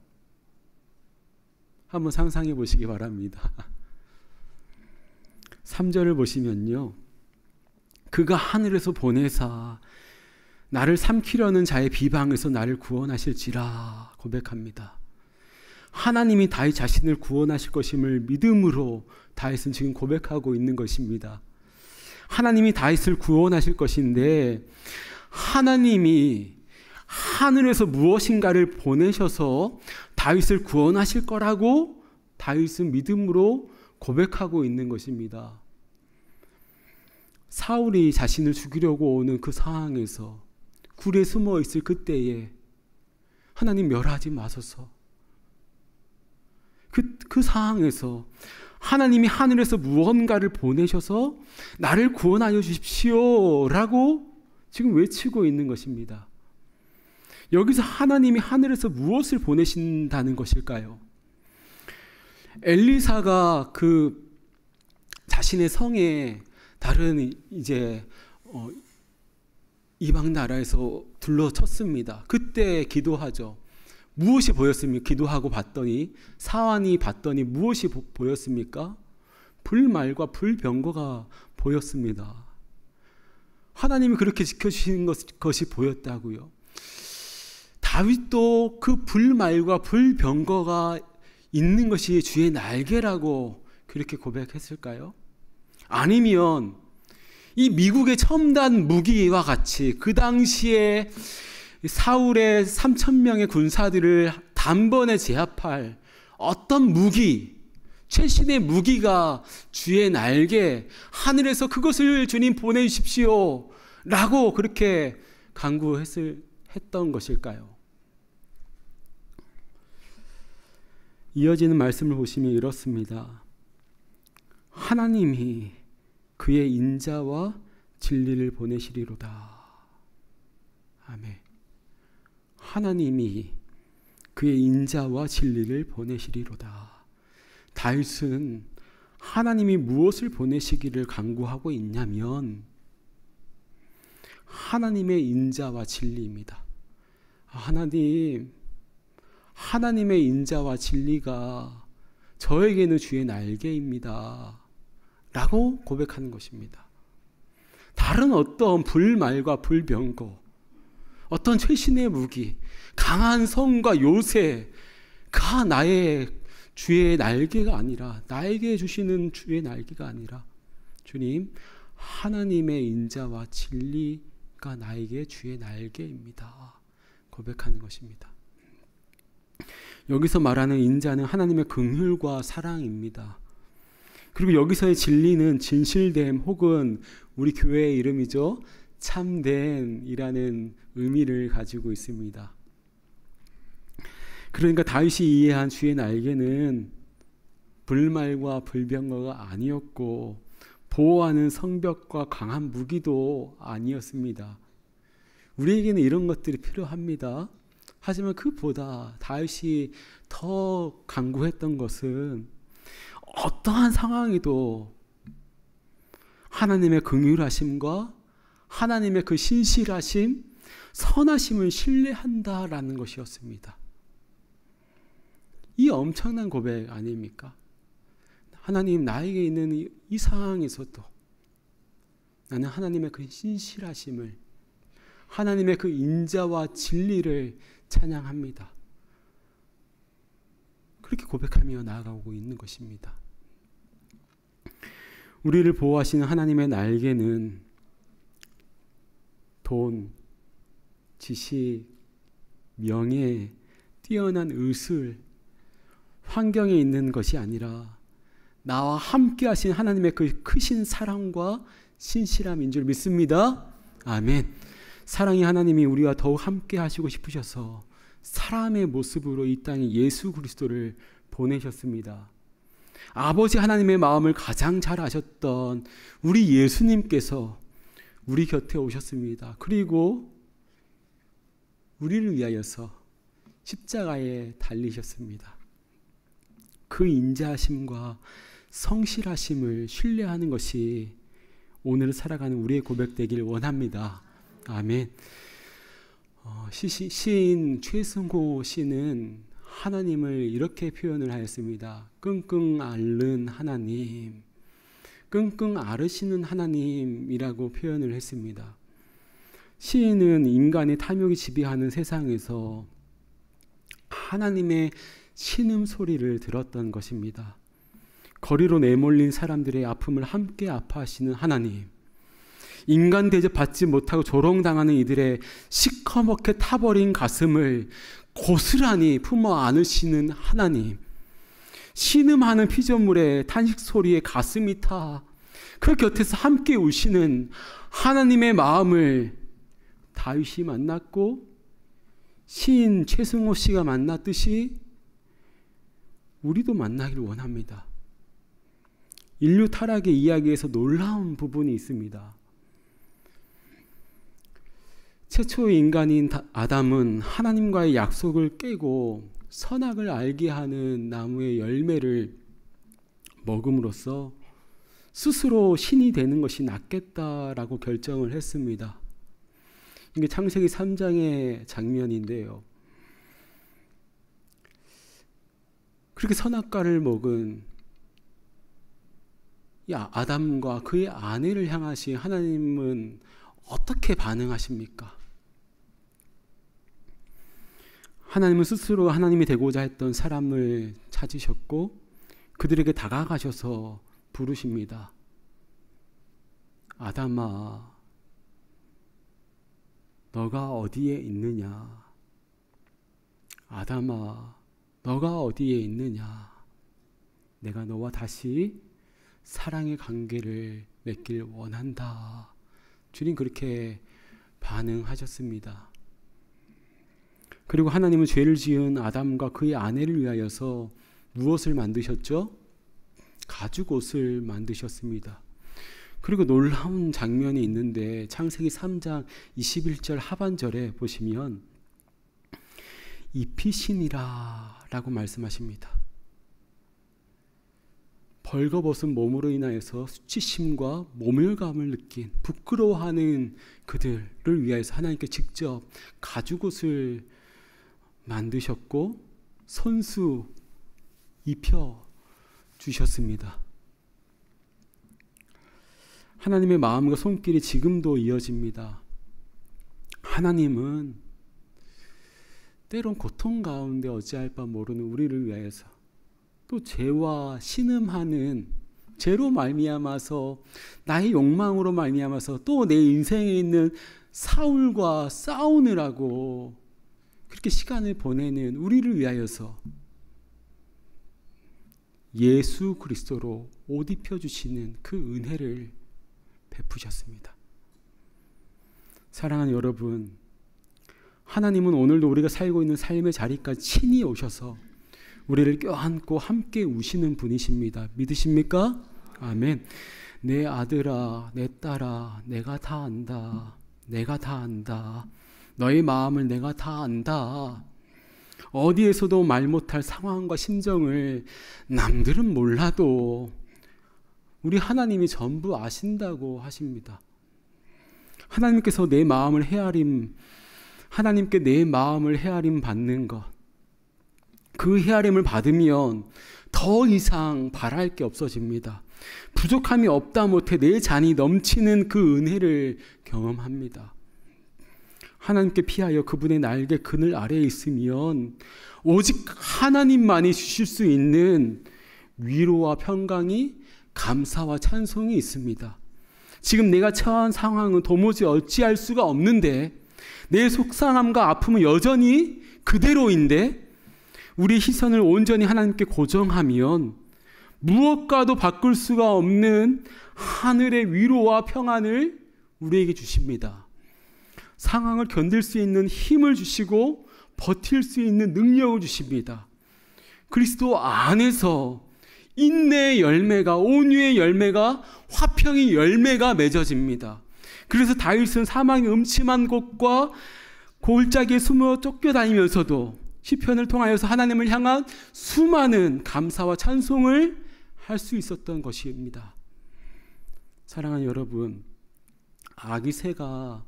한번 상상해 보시기 바랍니다. 3절을 보시면요. 그가 하늘에서 보내사 나를 삼키려는 자의 비방에서 나를 구원하실지라 고백합니다. 하나님이 다윗 자신을 구원하실 것임을 믿음으로 다윗은 지금 고백하고 있는 것입니다. 하나님이 다윗을 구원하실 것인데 하나님이 하늘에서 무엇인가를 보내셔서 다윗을 구원하실 거라고 다윗은 믿음으로 고백하고 있는 것입니다. 사울이 자신을 죽이려고 오는 그 상황에서 굴에 숨어 있을 그때에 하나님 멸하지 마소서. 그 상황에서 하나님이 하늘에서 무언가를 보내셔서 나를 구원하여 주십시오 라고 지금 외치고 있는 것입니다. 여기서 하나님이 하늘에서 무엇을 보내신다는 것일까요? 엘리사가 그 자신의 성에 다른 이제 이방 나라에서 둘러쳤습니다. 그때 기도하죠. 무엇이 보였습니까? 기도하고 봤더니 사환이 봤더니 무엇이 보였습니까? 불말과 불병거가 보였습니다. 하나님이 그렇게 지켜주시는 것이 보였다고요. 다윗도 그 불말과 불병거가 있는 것이 주의 날개라고 그렇게 고백했을까요? 아니면 이 미국의 첨단 무기와 같이 그 당시에 사울의 3,000명의 군사들을 단번에 제압할 어떤 무기, 최신의 무기가 주의 날개, 하늘에서 그것을 주님 보내주십시오 라고 그렇게 간구했던 것일까요? 이어지는 말씀을 보시면 이렇습니다. 하나님이 그의 인자와 진리를 보내시리로다. 아멘. 하나님이 그의 인자와 진리를 보내시리로다. 다윗은 하나님이 무엇을 보내시기를 간구하고 있냐면 하나님의 인자와 진리입니다. 하나님의 인자와 진리가 저에게는 주의 날개입니다 라고 고백하는 것입니다. 다른 어떤 불말과 불병거, 어떤 최신의 무기, 강한 성과 요새가 나의 주의 날개가 아니라, 나에게 주시는 주의 날개가 아니라, 주님, 하나님의 인자와 진리가 나에게 주의 날개입니다. 고백하는 것입니다. 여기서 말하는 인자는 하나님의 긍휼과 사랑입니다. 그리고 여기서의 진리는 진실됨 혹은 우리 교회의 이름이죠. 참됨이라는 의미를 가지고 있습니다. 그러니까 다윗이 이해한 주의 날개는 불말과 불병거가 아니었고 보호하는 성벽과 강한 무기도 아니었습니다. 우리에게는 이런 것들이 필요합니다. 하지만 그보다 다윗이 더 간구했던 것은 어떠한 상황에도 하나님의 긍휼하심과 하나님의 그 신실하심, 선하심을 신뢰한다라는 것이었습니다. 이 엄청난 고백 아닙니까? 하나님, 나에게 있는 이 상황에서도 나는 하나님의 그 신실하심을, 하나님의 그 인자와 진리를 찬양합니다. 그렇게 고백하며 나아가고 있는 것입니다. 우리를 보호하시는 하나님의 날개는 돈, 지식, 명예, 뛰어난 의술, 환경에 있는 것이 아니라 나와 함께 하신 하나님의 그 크신 사랑과 신실함인 줄 믿습니다. 아멘. 사랑의 하나님이 우리와 더욱 함께 하시고 싶으셔서 사람의 모습으로 이 땅에 예수 그리스도를 보내셨습니다. 아버지 하나님의 마음을 가장 잘 아셨던 우리 예수님께서 우리 곁에 오셨습니다. 그리고 우리를 위하여서 십자가에 달리셨습니다. 그 인자하심과 성실하심을 신뢰하는 것이 오늘 살아가는 우리의 고백되길 원합니다. 아멘. 시인 최승호 씨는 하나님을 이렇게 표현을 하였습니다. 끙끙 앓는 하나님, 끙끙 앓으시는 하나님이라고 표현을 했습니다. 시인은 인간의 탐욕이 지배하는 세상에서 하나님의 신음소리를 들었던 것입니다. 거리로 내몰린 사람들의 아픔을 함께 아파하시는 하나님, 인간 대접 받지 못하고 조롱당하는 이들의 시커멓게 타버린 가슴을 고스란히 품어 안으시는 하나님, 신음하는 피조물의 탄식 소리에 가슴이 타 그 곁에서 함께 우시는 하나님의 마음을 다윗이 만났고 시인 최승호 씨가 만났듯이 우리도 만나기를 원합니다. 인류 타락의 이야기에서 놀라운 부분이 있습니다. 최초의 인간인 아담은 하나님과의 약속을 깨고 선악을 알게 하는 나무의 열매를 먹음으로써 스스로 신이 되는 것이 낫겠다라고 결정을 했습니다. 이게 창세기 3장의 장면인데요. 그렇게 선악과를 먹은 이 아담과 그의 아내를 향하신 하나님은 어떻게 반응하십니까? 하나님은 스스로 하나님이 되고자 했던 사람을 찾으셨고 그들에게 다가가셔서 부르십니다. 아담아, 너가 어디에 있느냐? 아담아, 너가 어디에 있느냐? 내가 너와 다시 사랑의 관계를 맺길 원한다. 주님 그렇게 반응하셨습니다. 그리고 하나님은 죄를 지은 아담과 그의 아내를 위하여서 무엇을 만드셨죠? 가죽옷을 만드셨습니다. 그리고 놀라운 장면이 있는데 창세기 3장 21절 하반절에 보시면 입히시니라 라고 말씀하십니다. 벌거벗은 몸으로 인하여서 수치심과 모멸감을 느낀 부끄러워하는 그들을 위하여서 하나님께 직접 가죽옷을 만드셨고 손수 입혀 주셨습니다. 하나님의 마음과 손길이 지금도 이어집니다. 하나님은 때론 고통 가운데 어찌할 바 모르는 우리를 위하여서, 또 죄와 신음하는 죄로 말미암아서, 나의 욕망으로 말미암아서, 또 내 인생에 있는 사울과 싸우느라고 그렇게 시간을 보내는 우리를 위하여서 예수 그리스도로 옷 입혀주시는 그 은혜를 베푸셨습니다. 사랑하는 여러분, 하나님은 오늘도 우리가 살고 있는 삶의 자리까지 친히 오셔서 우리를 껴안고 함께 우시는 분이십니다. 믿으십니까? 아멘. 내 아들아, 내 딸아, 내가 다 안다. 내가 다 안다. 너의 마음을 내가 다 안다. 어디에서도 말 못할 상황과 심정을 남들은 몰라도 우리 하나님이 전부 아신다고 하십니다. 하나님께서 내 마음을 하나님께 내 마음을 헤아림 받는 것, 그 헤아림을 받으면 더 이상 바랄 게 없어집니다. 부족함이 없다 못해 내 잔이 넘치는 그 은혜를 경험합니다. 하나님께 피하여 그분의 날개 그늘 아래에 있으면 오직 하나님만이 주실 수 있는 위로와 평강이, 감사와 찬송이 있습니다. 지금 내가 처한 상황은 도무지 어찌할 수가 없는데, 내 속상함과 아픔은 여전히 그대로인데, 우리의 시선을 온전히 하나님께 고정하면 무엇과도 바꿀 수가 없는 하늘의 위로와 평안을 우리에게 주십니다. 상황을 견딜 수 있는 힘을 주시고 버틸 수 있는 능력을 주십니다. 그리스도 안에서 인내의 열매가, 온유의 열매가, 화평의 열매가 맺어집니다. 그래서 다윗은 사망의 음침한 곳과 골짜기에 숨어 쫓겨다니면서도 시편을 통하여서 하나님을 향한 수많은 감사와 찬송을 할 수 있었던 것입니다. 사랑하는 여러분, 아기 새가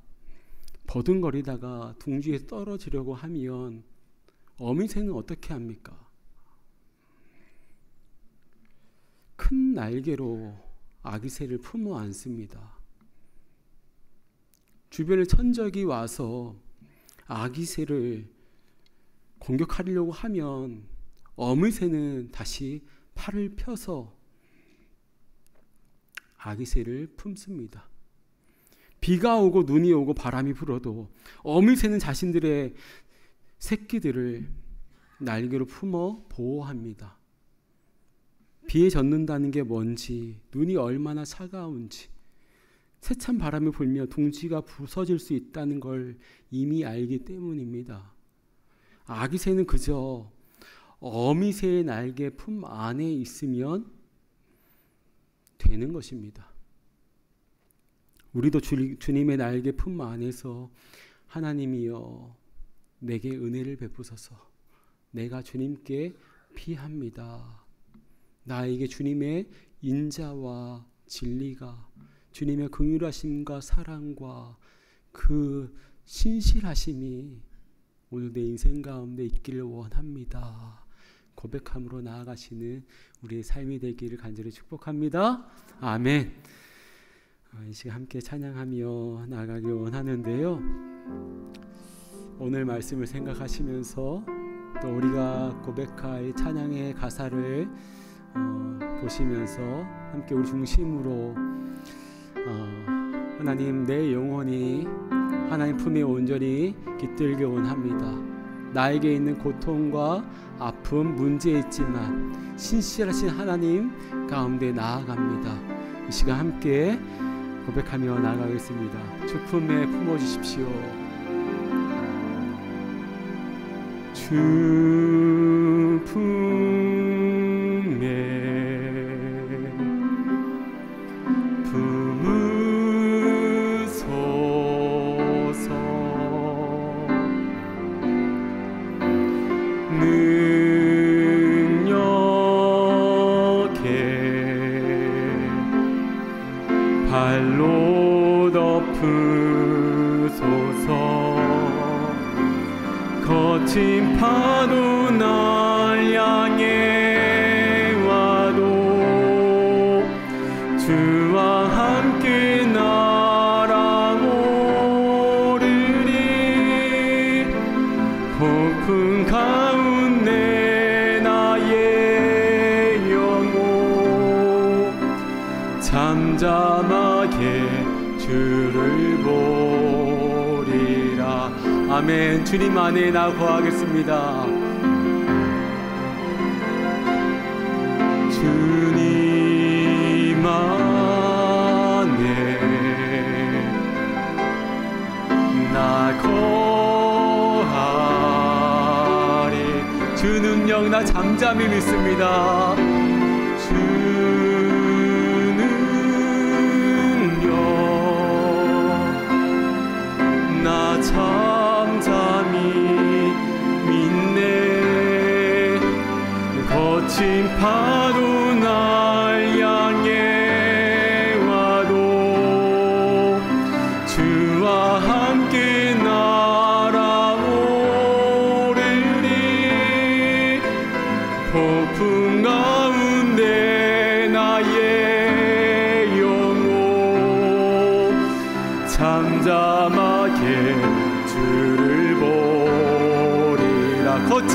버둥거리다가 둥지에 떨어지려고 하면 어미 새는 어떻게 합니까? 큰 날개로 아기 새를 품어 안습니다. 주변에 천적이 와서 아기 새를 공격하려고 하면 어미 새는 다시 팔을 펴서 아기 새를 품습니다. 비가 오고 눈이 오고 바람이 불어도 어미 새는 자신들의 새끼들을 날개로 품어 보호합니다. 비에 젖는다는 게 뭔지, 눈이 얼마나 차가운지, 세찬 바람이 불며 둥지가 부서질 수 있다는 걸 이미 알기 때문입니다. 아기 새는 그저 어미 새의 날개 품 안에 있으면 되는 것입니다. 우리도 주님의 날개 품 안에서 하나님이여 내게 은혜를 베푸소서, 내가 주님께 피합니다. 나에게 주님의 인자와 진리가, 주님의 긍휼하심과 사랑과 그 신실하심이 오늘 내 인생 가운데 있기를 원합니다. 고백함으로 나아가시는 우리의 삶이 되기를 간절히 축복합니다. 아멘. 이 시간 함께 찬양하며 나아가길 원하는데요, 오늘 말씀을 생각하시면서 또 우리가 고백할 찬양의 가사를 보시면서 함께 우리 중심으로 하나님, 내 영혼이 하나님 품에 온전히 깃들게 원합니다. 나에게 있는 고통과 아픔, 문제 있지만 신실하신 하나님 가운데 나아갑니다. 이 시간 함께 고백하며 나아가겠습니다. 주 품에 품어주십시오. 주 품에 품으소서. 능력에 발로 덮으소서. 거친 파도 날 향해 와도 주와 함께 오르리 폭풍 가운데 나의 영혼 잠잠하게 주를 보리라. 아멘. 주님 안에 나 거하겠습니다. 주님 안에 나 거하리. 주 능력 나 잠잠히 믿습니다. 주 능력 나 잠잠히 믿네. 거친 파도 날 향해 와도 주와 함께 날아오르리. 폭풍 가운데 나의 영혼 잠잠하게 주를 보리라. 거친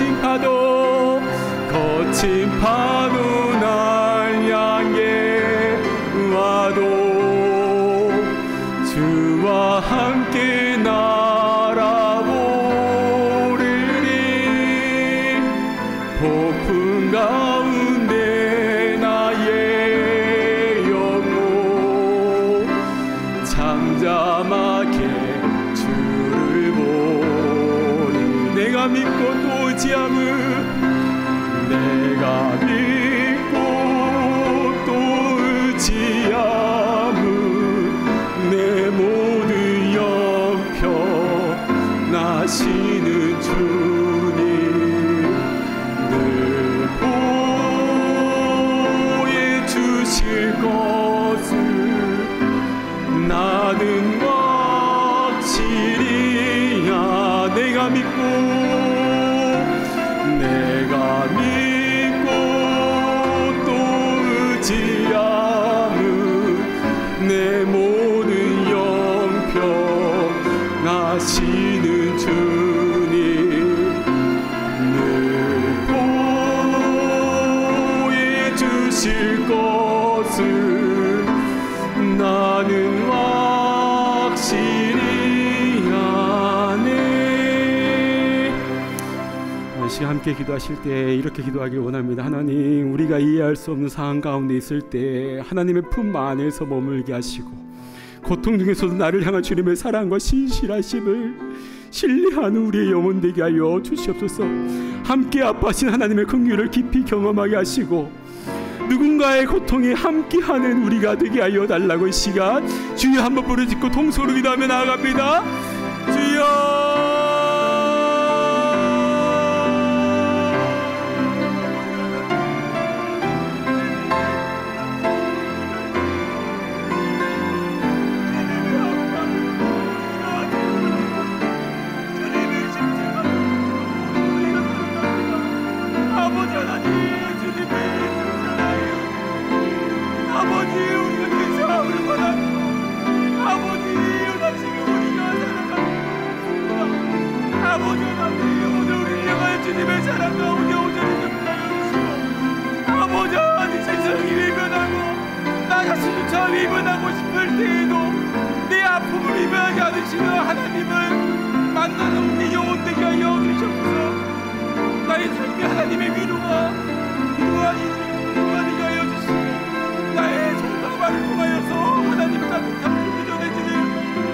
파도 날 향해 와도 주와 함께 날아오르리. 폭풍 가운데 나의 영혼 잠잠하게 주를 보리. 내가 믿고 또 의지함은 내가 믿고 또 의지함은 내 모든 영평 나시는 주님 늘 보여주실 것을 나는 확실히야. 내가 믿고 또 의지함은 내 모든 영평 나시는 주님 늘 보여주실 것을 나는 확실히 아네. 함께 기도하실 때 이렇게 기도하길 원합니다. 하나님, 우리가 이해할 수 없는 상황 가운데 있을 때 하나님의 품 안에서 머물게 하시고 고통 중에서도 나를 향한 주님의 사랑과 신실하심을 신뢰하는 우리의 영혼 되게 하여 주시옵소서. 함께 아파하신 하나님의 긍휼을 깊이 경험하게 하시고 누군가의 고통에 함께하는 우리가 되게 하여 달라고 이 시간 주여 한번 부르짖고 통소로 기도하며 나아갑니다. 주여. 주님의 사랑 가운데 온전히 접근하여주시고 아버지 하나님 세상이 외면하고 나 자신조차 외면하고 싶을 때에도 내 아픔을 외면하지 않으시는 하나님을 만나는 우리 영혼 되게 하여 주시옵소서. 나의 삶에 하나님의 위로가 되게 하여 주시고 나의 정답말을 통하여서 하나님 따뜻한 품이 전해지는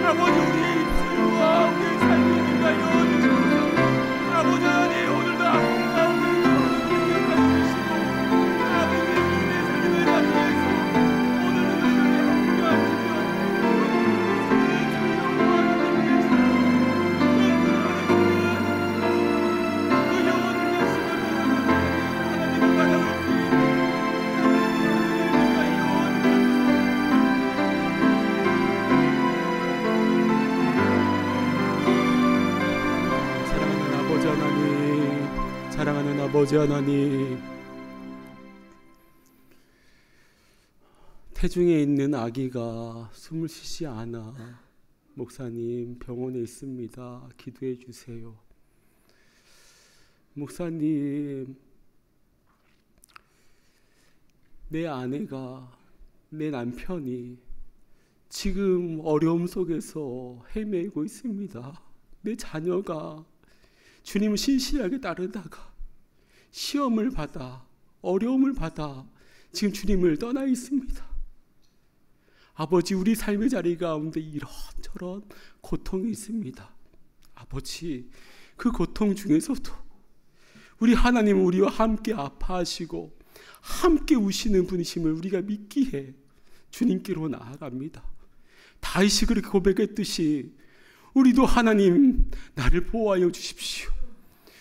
아버지 우리의 입술과 우리의 삶이 되게 하여 주시옵소서. 아버지 하나님 오늘도 아픔 가운데 우리에게 가주시고 아버지의 내 삶을 위해서 오늘은 여전히 함께하시며 그 영혼을 열심히 하나님을 바라볼 수 있는 사랑하는 아버지 하나님, 태중에 있는 아기가 숨을 쉬지 않아 목사님 병원에 있습니다. 기도해 주세요. 목사님, 내 아내가, 내 남편이 지금 어려움 속에서 헤매고 있습니다. 내 자녀가 주님을 신실하게 따르다가 시험을 받아, 어려움을 받아 지금 주님을 떠나 있습니다. 아버지, 우리 삶의 자리 가운데 이런저런 고통이 있습니다. 아버지, 그 고통 중에서도 우리 하나님은 우리와 함께 아파하시고 함께 우시는 분이심을 우리가 믿기에 주님께로 나아갑니다. 다윗이 그렇게 고백했듯이 우리도 하나님, 나를 보호하여 주십시오.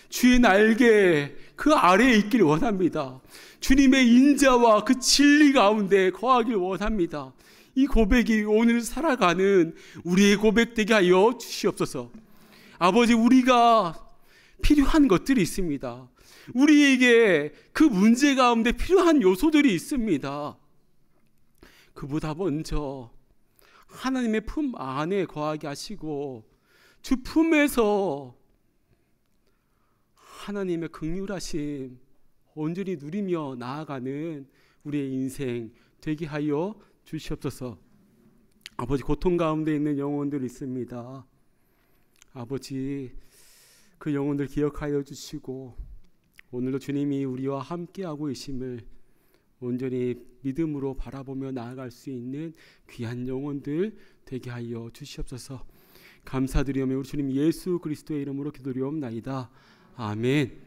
주의 날개 그 아래에 있길 원합니다. 주님의 인자와 그 진리 가운데 거하길 원합니다. 이 고백이 오늘 살아가는 우리의 고백 되게 하여 주시옵소서. 아버지, 우리가 필요한 것들이 있습니다. 우리에게 그 문제 가운데 필요한 요소들이 있습니다. 그보다 먼저 하나님의 품 안에 거하게 하시고 주 품에서 하나님의 긍휼하심 온전히 누리며 나아가는 우리의 인생 되게 하여 주시옵소서. 아버지, 고통 가운데 있는 영혼들 있습니다. 아버지, 그 영혼들 기억하여 주시고 오늘도 주님이 우리와 함께하고 계심을 온전히 믿음으로 바라보며 나아갈 수 있는 귀한 영혼들 되게 하여 주시옵소서. 감사드리오며 우리 주님 예수 그리스도의 이름으로 기도드리옵나이다. 아멘.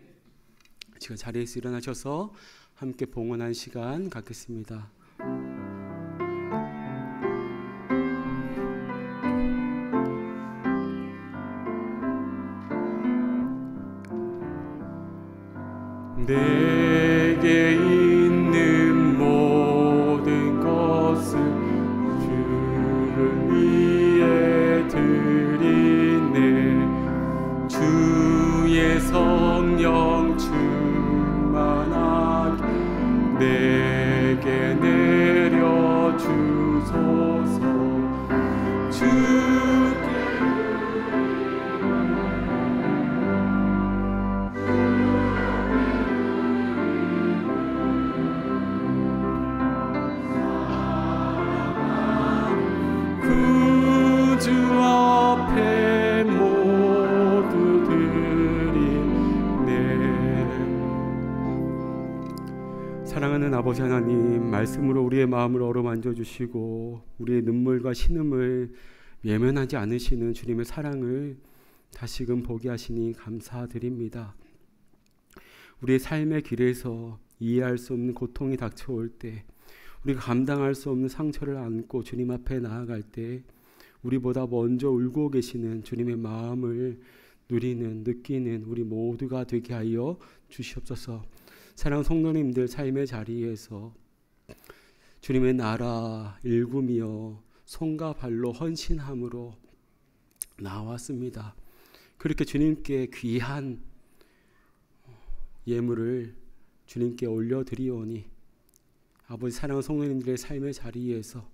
지금 자리에서 일어나셔서 함께 봉헌한 시간 갖겠습니다. 내게 있는 모든 것을 주를 위해 드리네. 주의 성령 충만하게 내게 내려 주소서. 주께 주 앞에 모두 드리네. 사랑하는 아버지 하나님, 말씀으로 우리의 마음을 어루만져 주시고 우리의 눈물과 신음을 외면하지 않으시는 주님의 사랑을 다시금 보게 하시니 감사드립니다. 우리의 삶의 길에서 이해할 수 없는 고통이 닥쳐올 때, 우리가 감당할 수 없는 상처를 안고 주님 앞에 나아갈 때 우리보다 먼저 울고 계시는 주님의 마음을 누리는, 느끼는 우리 모두가 되게 하여 주시옵소서. 사랑하는 성도님들, 삶의 자리에서 주님의 나라 일구며 손과 발로 헌신함으로 나왔습니다. 그렇게 주님께 귀한 예물을 주님께 올려드리오니 아버지, 사랑하는 성도님들의 삶의 자리에서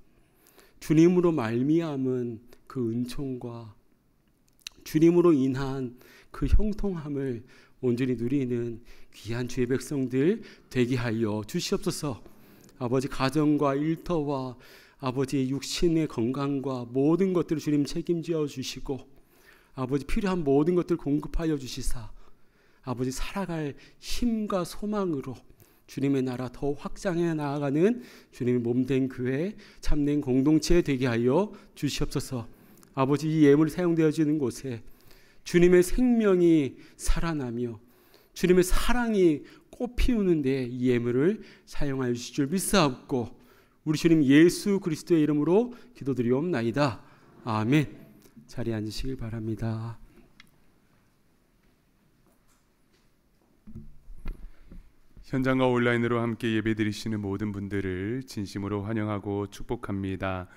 주님으로 말미암은 그 은총과 주님으로 인한 그 형통함을 온전히 누리는 귀한 주의 백성들 되게 하여 주시옵소서. 아버지, 가정과 일터와 아버지 육신의 건강과 모든 것들을 주님 책임져 주시고 아버지, 필요한 모든 것들 공급하여 주시사 아버지, 살아갈 힘과 소망으로 주님의 나라 더 확장해 나아가는 주님의 몸된 교회, 참된 공동체 되게 하여 주시옵소서. 아버지, 이 예물이 사용되어지는 곳에 주님의 생명이 살아나며 주님의 사랑이 꽃피우는데 이 예물을 사용하여 주실 줄 믿사옵고 우리 주님 예수 그리스도의 이름으로 기도드리옵나이다. 아멘. 자리에 앉으시길 바랍니다. 현장과 온라인으로 함께 예배드리시는 모든 분들을 진심으로 환영하고 축복합니다.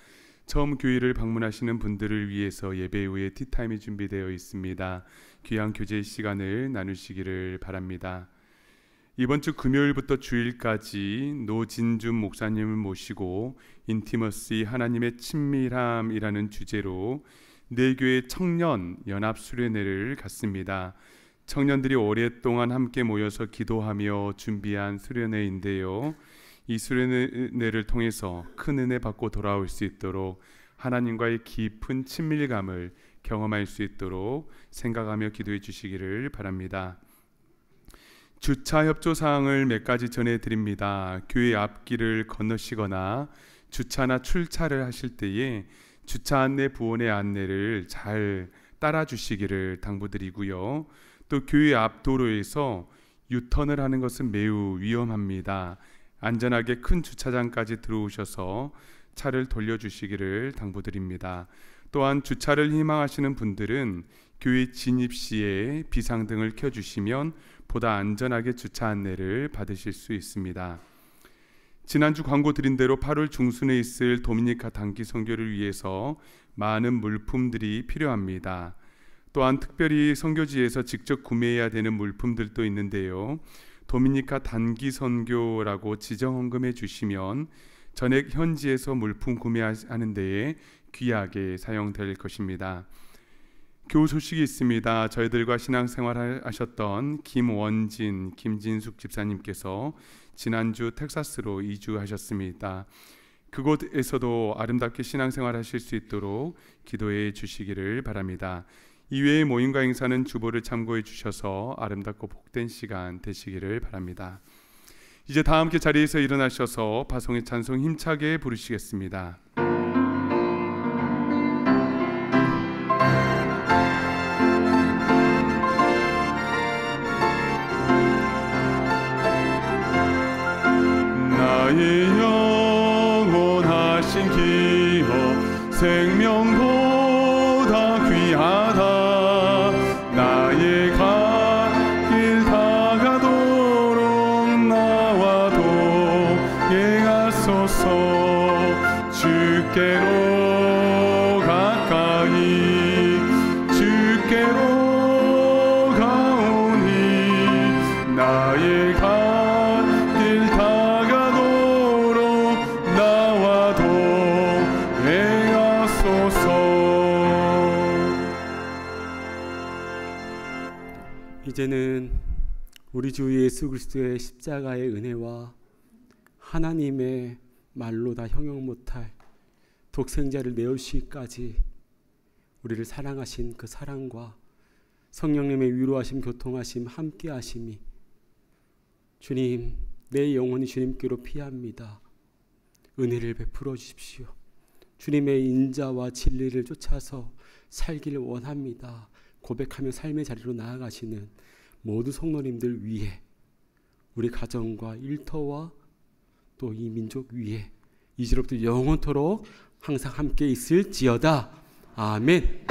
처음 교회를 방문하시는 분들을 위해서 예배 후에 티타임이 준비되어 있습니다. 귀한 교제 시간을 나누시기를 바랍니다. 이번 주 금요일부터 주일까지 노진준 목사님을 모시고 인티머시 하나님의 친밀함이라는 주제로 네 교회 청년 연합 수련회를 갖습니다. 청년들이 오랫동안 함께 모여서 기도하며 준비한 수련회인데요. 이 수련회를 통해서 큰 은혜 받고 돌아올 수 있도록 하나님과의 깊은 친밀감을 경험할 수 있도록 생각하며 기도해 주시기를 바랍니다. 주차 협조 사항을 몇 가지 전해드립니다. 교회 앞길을 건너시거나 주차나 출차를 하실 때에 주차 안내 부원의 안내를 잘 따라 주시기를 당부드리고요. 또 교회 앞 도로에서 유턴을 하는 것은 매우 위험합니다. 안전하게 큰 주차장까지 들어오셔서 차를 돌려주시기를 당부드립니다. 또한 주차를 희망하시는 분들은 교회 진입 시에 비상등을 켜주시면 보다 안전하게 주차 안내를 받으실 수 있습니다. 지난주 광고 드린 대로 8월 중순에 있을 도미니카 단기 선교를 위해서 많은 물품들이 필요합니다. 또한 특별히 선교지에서 직접 구매해야 되는 물품들도 있는데요. 도미니카 단기 선교라고 지정 헌금해 주시면 전액 현지에서 물품 구매하는 데에 귀하게 사용될 것입니다. 교우 소식이 있습니다. 저희들과 신앙생활 하셨던 김원진, 김진숙 집사님께서 지난주 텍사스로 이주하셨습니다. 그곳에서도 아름답게 신앙생활 하실 수 있도록 기도해 주시기를 바랍니다. 이외의 모임과 행사는 주보를 참고해 주셔서 아름답고 복된 시간 되시기를 바랍니다. 이제 다 함께 자리에서 일어나셔서 파송의 찬송 힘차게 부르시겠습니다. 나의 영원하신 기업 생명보다 귀하다. 나의 갈 다가도록 나와 동행하소서. 주께로 가까이 주께로 가오니 나의 갈 다가도록 나와 동행하소서. 이제는 우리 주 예수 그리스도의 십자가의 은혜와 하나님의 말로 다 형용 못할 독생자를 내어주시기까지 우리를 사랑하신 그 사랑과 성령님의 위로하심, 교통하심, 함께하심이 주님, 내 영혼이 주님께로 피합니다. 은혜를 베풀어 주십시오. 주님의 인자와 진리를 쫓아서 살기를 원합니다. 고백하며 삶의 자리로 나아가시는 모두 성도님들 위해, 우리 가정과 일터와 또 이 민족 위에 이제로부터 영원토록 항상 함께 있을지어다. 아멘.